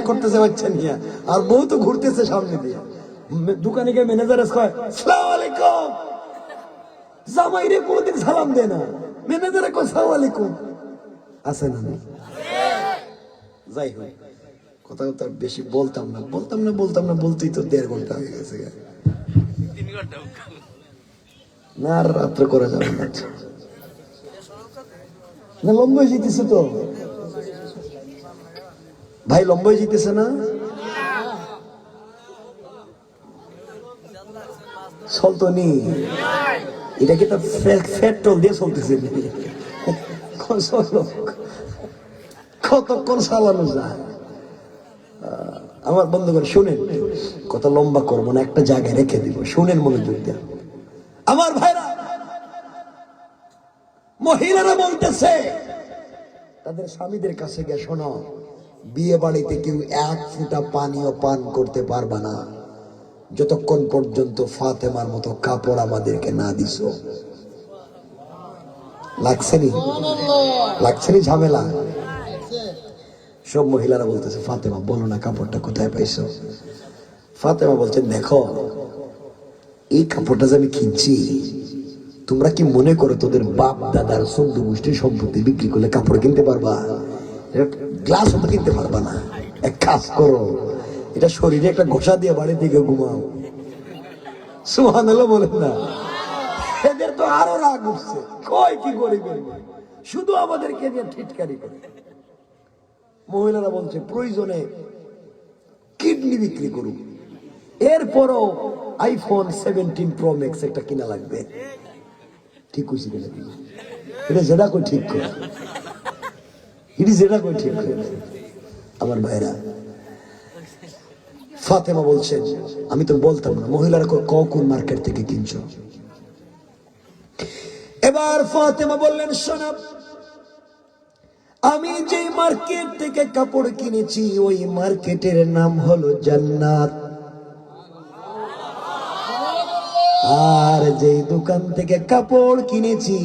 করতেছে, বাচ্চা নিয়ে, আর বউ তো ঘুরতেছে সামনে দিয়ে। দোকানে গিয়ে ম্যানেজার কয় আসসালামু আলাইকুম, জামাই রে কোনদিন সালাম দেয় না, ম্যানেজারে কয় আসসালামু আলাইকুম। আছে না? যাই হোক, কথা কথা বেশি বলতাম না, বলতেই তো 1.5 ঘন্টা হয়ে গেছে। না আর রাত্র করা যাবে না, না লম্বাই জিতেছে তো ভাই, লম্বাই জিতেছে না? চলতো নি, এটা কি তার পেট্রোল দিয়ে চলতেছে? কতক্ষণ চালানো যায়? আমার বন্ধুগণ শুনেন, কথা লম্বা করবো না, একটা জায়গায় রেখে দিব, শুনেন মনোযোগ দিয়ে। আমার ভাইরা, মহিলারা বলতেছে তাদের স্বামীদের কাছে গিয়ে, শোনো, বিয়ে বাড়িতে কেউ 1 ফোঁটা পানিও পান করতে পারবা না যতক্ষণ পর্যন্ত ফাতেমার মতো কাপড় আমাদেরকে না দিছো। লাগছেনি ঝামেলা? সব মহিলারা বলতেছে ফাতেমা বলো না কাপড়টা কোথায় পাইছো? ফাতেমা বলছেন দেখো, এই কাপড়টা যে আমি কিনছি, তোমরা কি মনে করো তোদের বাপ দাদার 14 গোষ্ঠীর সম্পত্তি বিক্রি করলে কাপড় কিনতে পারবা? গ্লাস হতো কিনতে পারবা না। এক কাজ করো, এটা শরীরে একটা ঘষা দিয়ে বাড়ি থেকে ঘুমাও। সুবহানাল্লাহ বলেন না? এদের তো আরো রাগ উঠছে, কয় কি করিবে, শুধু আমাদেরকে নিয়ে ঠিটকারি করে। মহিলারা বলছে প্রয়োজনে কিডনি বিক্রি করুক, এরপরও আইফোন 17 প্রো ম্যাক্স একটা কিনা লাগবে। ঠিক কইছি কিনা? এটা যেটা কই ঠিক করে, এটি যেটা কই ঠিক করে। আমার ভাইরা, ফাতেমা বলছেন আমি তো বলতাম না। মহিলারা কোন মার্কেট থেকে কিনছো? এবার ফাতেমা বললেন শোনো, আমি যে মার্কেট থেকে কাপড় কিনেছি ওই মার্কেটের নাম হলো জান্নাত, আর যে দোকান থেকে কাপড় কিনেছি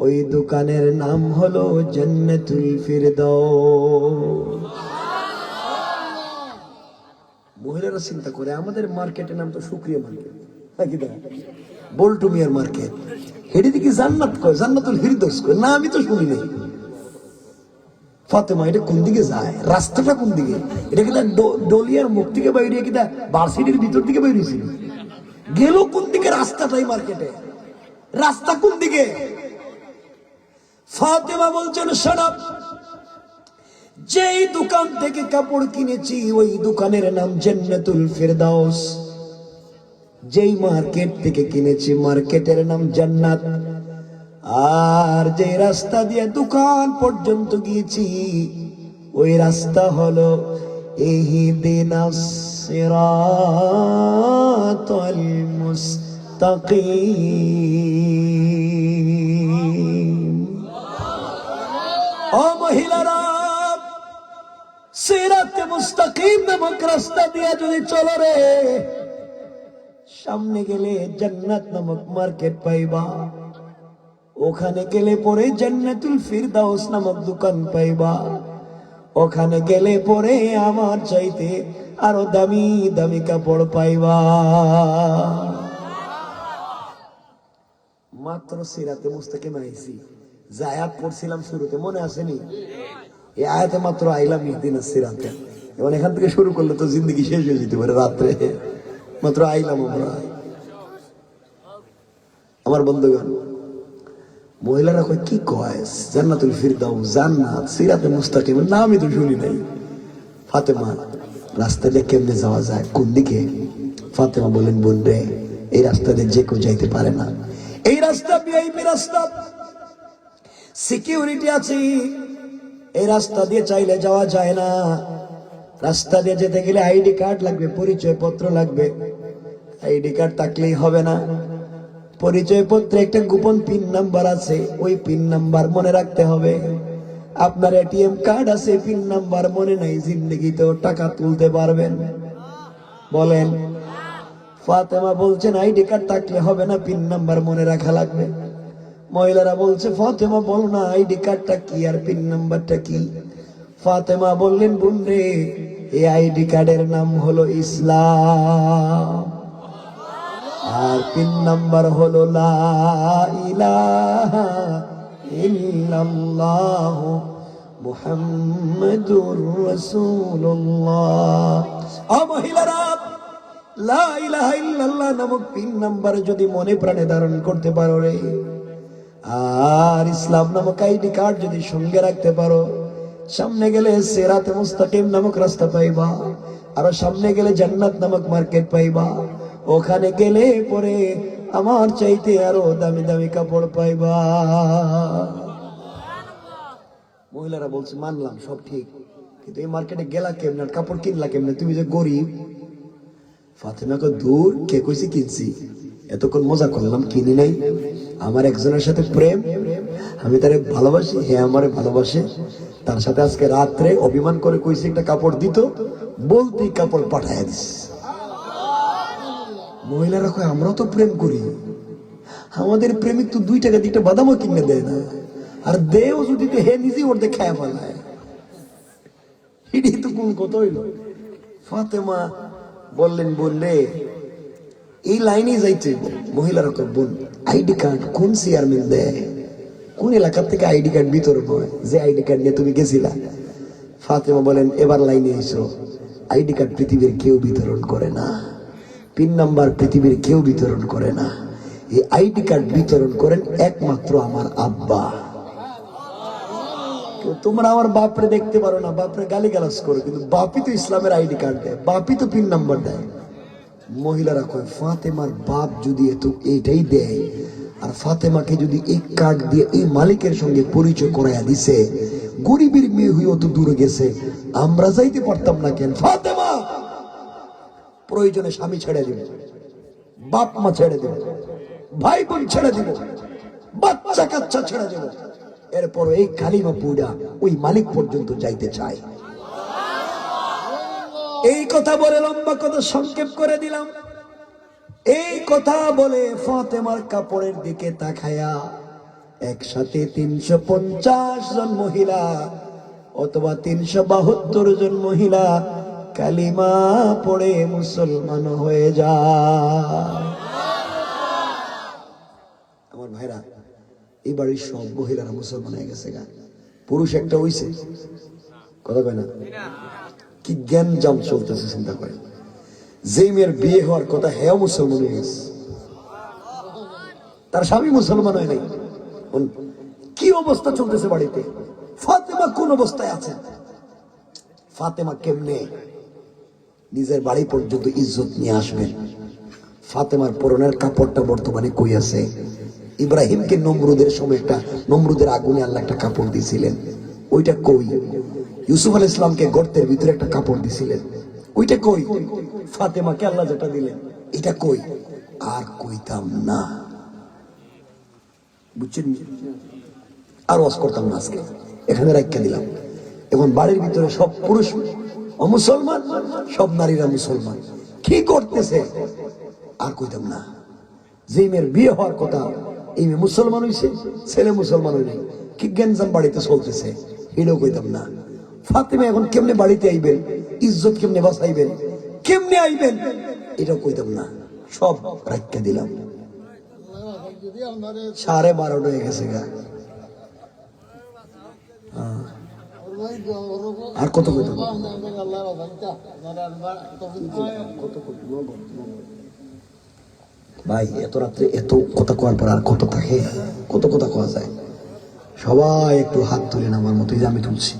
ওই দোকানের নাম হলো জান্নাতুল ফিরদাউস। মহিলারা চিন্তা করে আমাদের মার্কেটের নাম তো শুকরিয়া মার্কেট, বল্টু মিয়ার মার্কেট, হেডি দিকে জান্নাত কয়, জান্নাতুল ফিরদাউস কয় না, আমি তো শুনি নাই। ফাতেমা এটা কোন দিকে যায়, রাস্তাটা কোন দিকে? এটা কিনা ডলিয়ার মুখ থেকে বাইরে, কিনা ভার্সিটির ভিতর দিকে বাইরেছিল, গেল কোন দিকে? রাস্তাটাই মার্কেটে, রাস্তা কোন দিকে? ফাতেমা বলছেন শোনো, যেই দোকান থেকে কাপড় কিনেছি ওই দোকানের নাম জান্নাতুল ফিরদাউস, যেই মার্কেট থেকে কিনেছি মার্কেটের নাম জান্নাত, আর যে রাস্তা দিয়ে দোকান পর্যন্ত গিয়েছি ওই রাস্তা হলো ইহদিনাস সিরাতাল মুস্তাকিম। ও মহিলারা, সিরাতে মুস্তাকিম নামক রাস্তা দিয়ে যদি চলো রে, সামনে গেলে জান্নাত নামক মার্কেট পাইবা, ওখানে গেলে পরে জান্নাতুল ফিরদাউস নামক দোকান পাইবা, ওখানে গেলে পরে আমার চাইতে আরো দামি দামি কাপড় পাইবা। মাত্র সিরাতে মুস্তাকিম আইছি, যে আয়াত পড়ছিলাম শুরুতে, মনে আসেনি? এই আয়াতে মাত্র আইলাম ইহদিনাস সিরাতে, এবং এখান থেকে শুরু করলে তো জিন্দগি শেষ হয়ে যেতে পারে রাত্রে, মাত্র আইলাম আমরা। আমার বন্ধুগণ, মহিলারা কয় কি কয় জান্নাতুল ফিরদাউস, জান্নাত, সিরাতে মুস্তাকিম, না আমি তো শুনি নাই। ফাতেমা, রাস্তা দিয়ে কেমনে যাওয়া যায়, কোন দিকে? ফাতেমা বলেন, বোন রে, এই রাস্তা দিয়ে যে কেউ যাইতে পারে না। এই রাস্তা ভিআইপি রাস্তা, সিকিউরিটি আছে, এই রাস্তা দিয়ে চাইলে যাওয়া যায় না। রাস্তা দিয়ে যেতে গেলে আইডি কার্ড লাগবে, পরিচয় পত্র লাগবে। আইডি কার্ড থাকলেই হবে না, পরিচয় পত্রে একটা গোপন পিন নাম্বার আছে, ওই পিন নাম্বার মনে রাখতে হবে। আপনার এটিএম কার্ড আছে, পিন নাম্বার মনে নাই, জিন্দেগিতেও টাকা তুলতে পারবেন? বলেন। ফাতেমা বলছেন আইডি কার্ড থাকলে হবে না, পিন নাম্বার মনে রাখা লাগবে। মহিলারা বলছে, ফাতেমা বল না আইডি কার্ডটা কি আর পিন নাম্বারটা কি? ফাতেমা বললেন, বোন রে, এই আইডি কার্ডের নাম হলো ইসলাম, আর পিন নাম্বার হলো লা ইলাহা ইল্লাল্লাহ মুহাম্মাদুর রাসূলুল্লাহ। মহিলারা, লা ইলাহা ইল্লাল্লাহ নামক পিন নাম্বার যদি মনে প্রাণে ধারণ করতে পারো রে, আর ইসলাম নামক আইডি কার্ড যদি সঙ্গে রাখতে পারো, সামনে গেলে সিরাতে মুস্তাকিম নামক রাস্তা পাইবা, আর সামনে গেলে জান্নাত নামক মার্কেট পাইবা। ওখানে গেলে পরে আমার চাইতে আরো দামি দামি কাপড় পাইবা। মহিলারা বলছে, মানলাম সব ঠিক, কিন্তু এই মার্কেটে গেলা কেমনে, কাপড় কিনলা কেমনে, তুমি যে গরিব? ফাতেমাকে, দূর, কে কইছে কিনছি, এতক্ষণ মজা করলাম, কিনি নাই। আমার একজনের সাথে প্রেম, আমি তারে ভালোবাসি, হ্যাঁ আমারে ভালোবাসে, তার সাথে আজকে রাত্রে অভিমান করে কইছি একটা কাপড় দিত, বলতেই কাপড় পাঠায় দিস। মহিলারা কয়, আমরাও তো প্রেম করি, আমাদের প্রেমিক তো 2 টাকা দিয়ে বাদামও কিনে দেয় না, আর দেও যদি হে নিজে ওর দিয়ে খায় ফেলায়। এটাই তো কোন কথা হইল? ফাতেমা বললেন, বললে এই লাইনে যাইতে। মহিলারা কয়, বোন, আইডি কার্ড কোন চেয়ারম্যান দেয়, কোন এলাকার থেকে আইডি কার্ড বিতরণ হয়, যে আইডি কার্ড নিয়ে তুমি গেছিলা? ফাতেমা বলেন, এবার লাইনে এসো, আইডি কার্ড পৃথিবীর কেউ বিতরণ করে না, পিন নাম্বার পৃথিবীর কেউ বিতরণ করে না, এই আইডি কার্ড বিতরণ করেন একমাত্র আমার আব্বা। তোমরা আমার বাপরে দেখতে পারো না, বাপরে গালিগালাজ করো, কিন্তু বাপই তো ইসলামের আইডি কার্ড দেয়, বাপই তো পিন নাম্বার দেয়। মহিলারা কয়, ফাতেমার বাপ যদি এত এইটাই দেয়, আর ফাতেমাকে যদি এই কার্ড দিয়ে এই মালিকের সঙ্গে পরিচয় করাইয়া দিছে, গরিবের মেয়ে হয়ে অত দূরে গেছে, আমরা যাইতে পারতাম না কেন? ফাতেমা, প্রয়োজনে স্বামী ছেড়ে দিব, বাপ মা ছেড়ে দেব, ভাই বোন ছেড়ে দিব, বাচ্চা কাচ্চা ছেড়ে দেব, এরপর এই কালিমা পড়া ওই মালিক পর্যন্ত যাইতে চাই। এই কথা বলে লম্বা কথা সংক্ষেপ করে দিলাম। এই কথা বলে ফাতেমার কাপড়ের দিকে তাকায়া একসাথে 350 জন মহিলা অথবা 372 জন মহিলা কালিমা পড়ে মুসলমান হয়ে যায়। আমার ভাইরা, এই বাড়ির সব মহিলারা মুসলমান হয়ে গেছে গা, পুরুষ একটা হইছে, কথা কয় না? কি জ্ঞান জাম চলতেছে চিন্তা করেন। যে মেয়ের বিয়ে হওয়ার কথা, হ্যাঁ মুসলমান হয়ে গেছে, তার স্বামী মুসলমান হয় নাই। কি অবস্থা চলতেছে বাড়িতে? ফাতেমা কোন অবস্থায় আছে? ফাতেমা কেমনে নিজের বাড়ি পর্যন্ত ইজ্জত নিয়ে আসবেন? ফাতেমার পরনের কাপড়টা বর্তমানে কই আছে? ইব্রাহিমকে নমরুদের সময় একটা, নমরুদের আগুনে আল্লাহ একটা কাপড় দিয়েছিলেন, ওইটা কই? ইউসুফ আলাইহিস সালামকে গর্তের ভিতরে একটা কাপড় দিয়েছিলেন, ওইটা কই? ফাতেমাকে আল্লাহ যেটা দিলেন, এটা কই? আর কইতাম না, বুঝছেন? আর ওয়াজ করতাম না, আজকে এখানে রাখতে দিলাম। এখন বাড়ির ভিতরে সব পুরুষ অমুসলমান, সব নারীরা মুসলমান, কি করতেছে আর কইতাম না। যে মেয়ের বিয়ে হওয়ার কথা, এই মেয়ে মুসলমান হইছে, ছেলে মুসলমান হই নাই, কি গ্যাঞ্জাম বাড়িতে চলতেছে, এটাও কইতাম না। ফাতেমা এখন কেমনে বাড়িতে আইবেন, ইজ্জত কেমনে বাঁচাইবেন, কেমনে আইবেন, এটাও কইতাম না, সব রাখতে দিলাম। 12:30 হয়ে গেছে গা, আর কত কইতাম? ভাই, এত রাত্রে এত কথা কোয়ার পর আর কত থাকে? কত কথা কোয়া যায়? সবাই একটু হাত তুলেন আমার মতো, যে আমি তুলছি।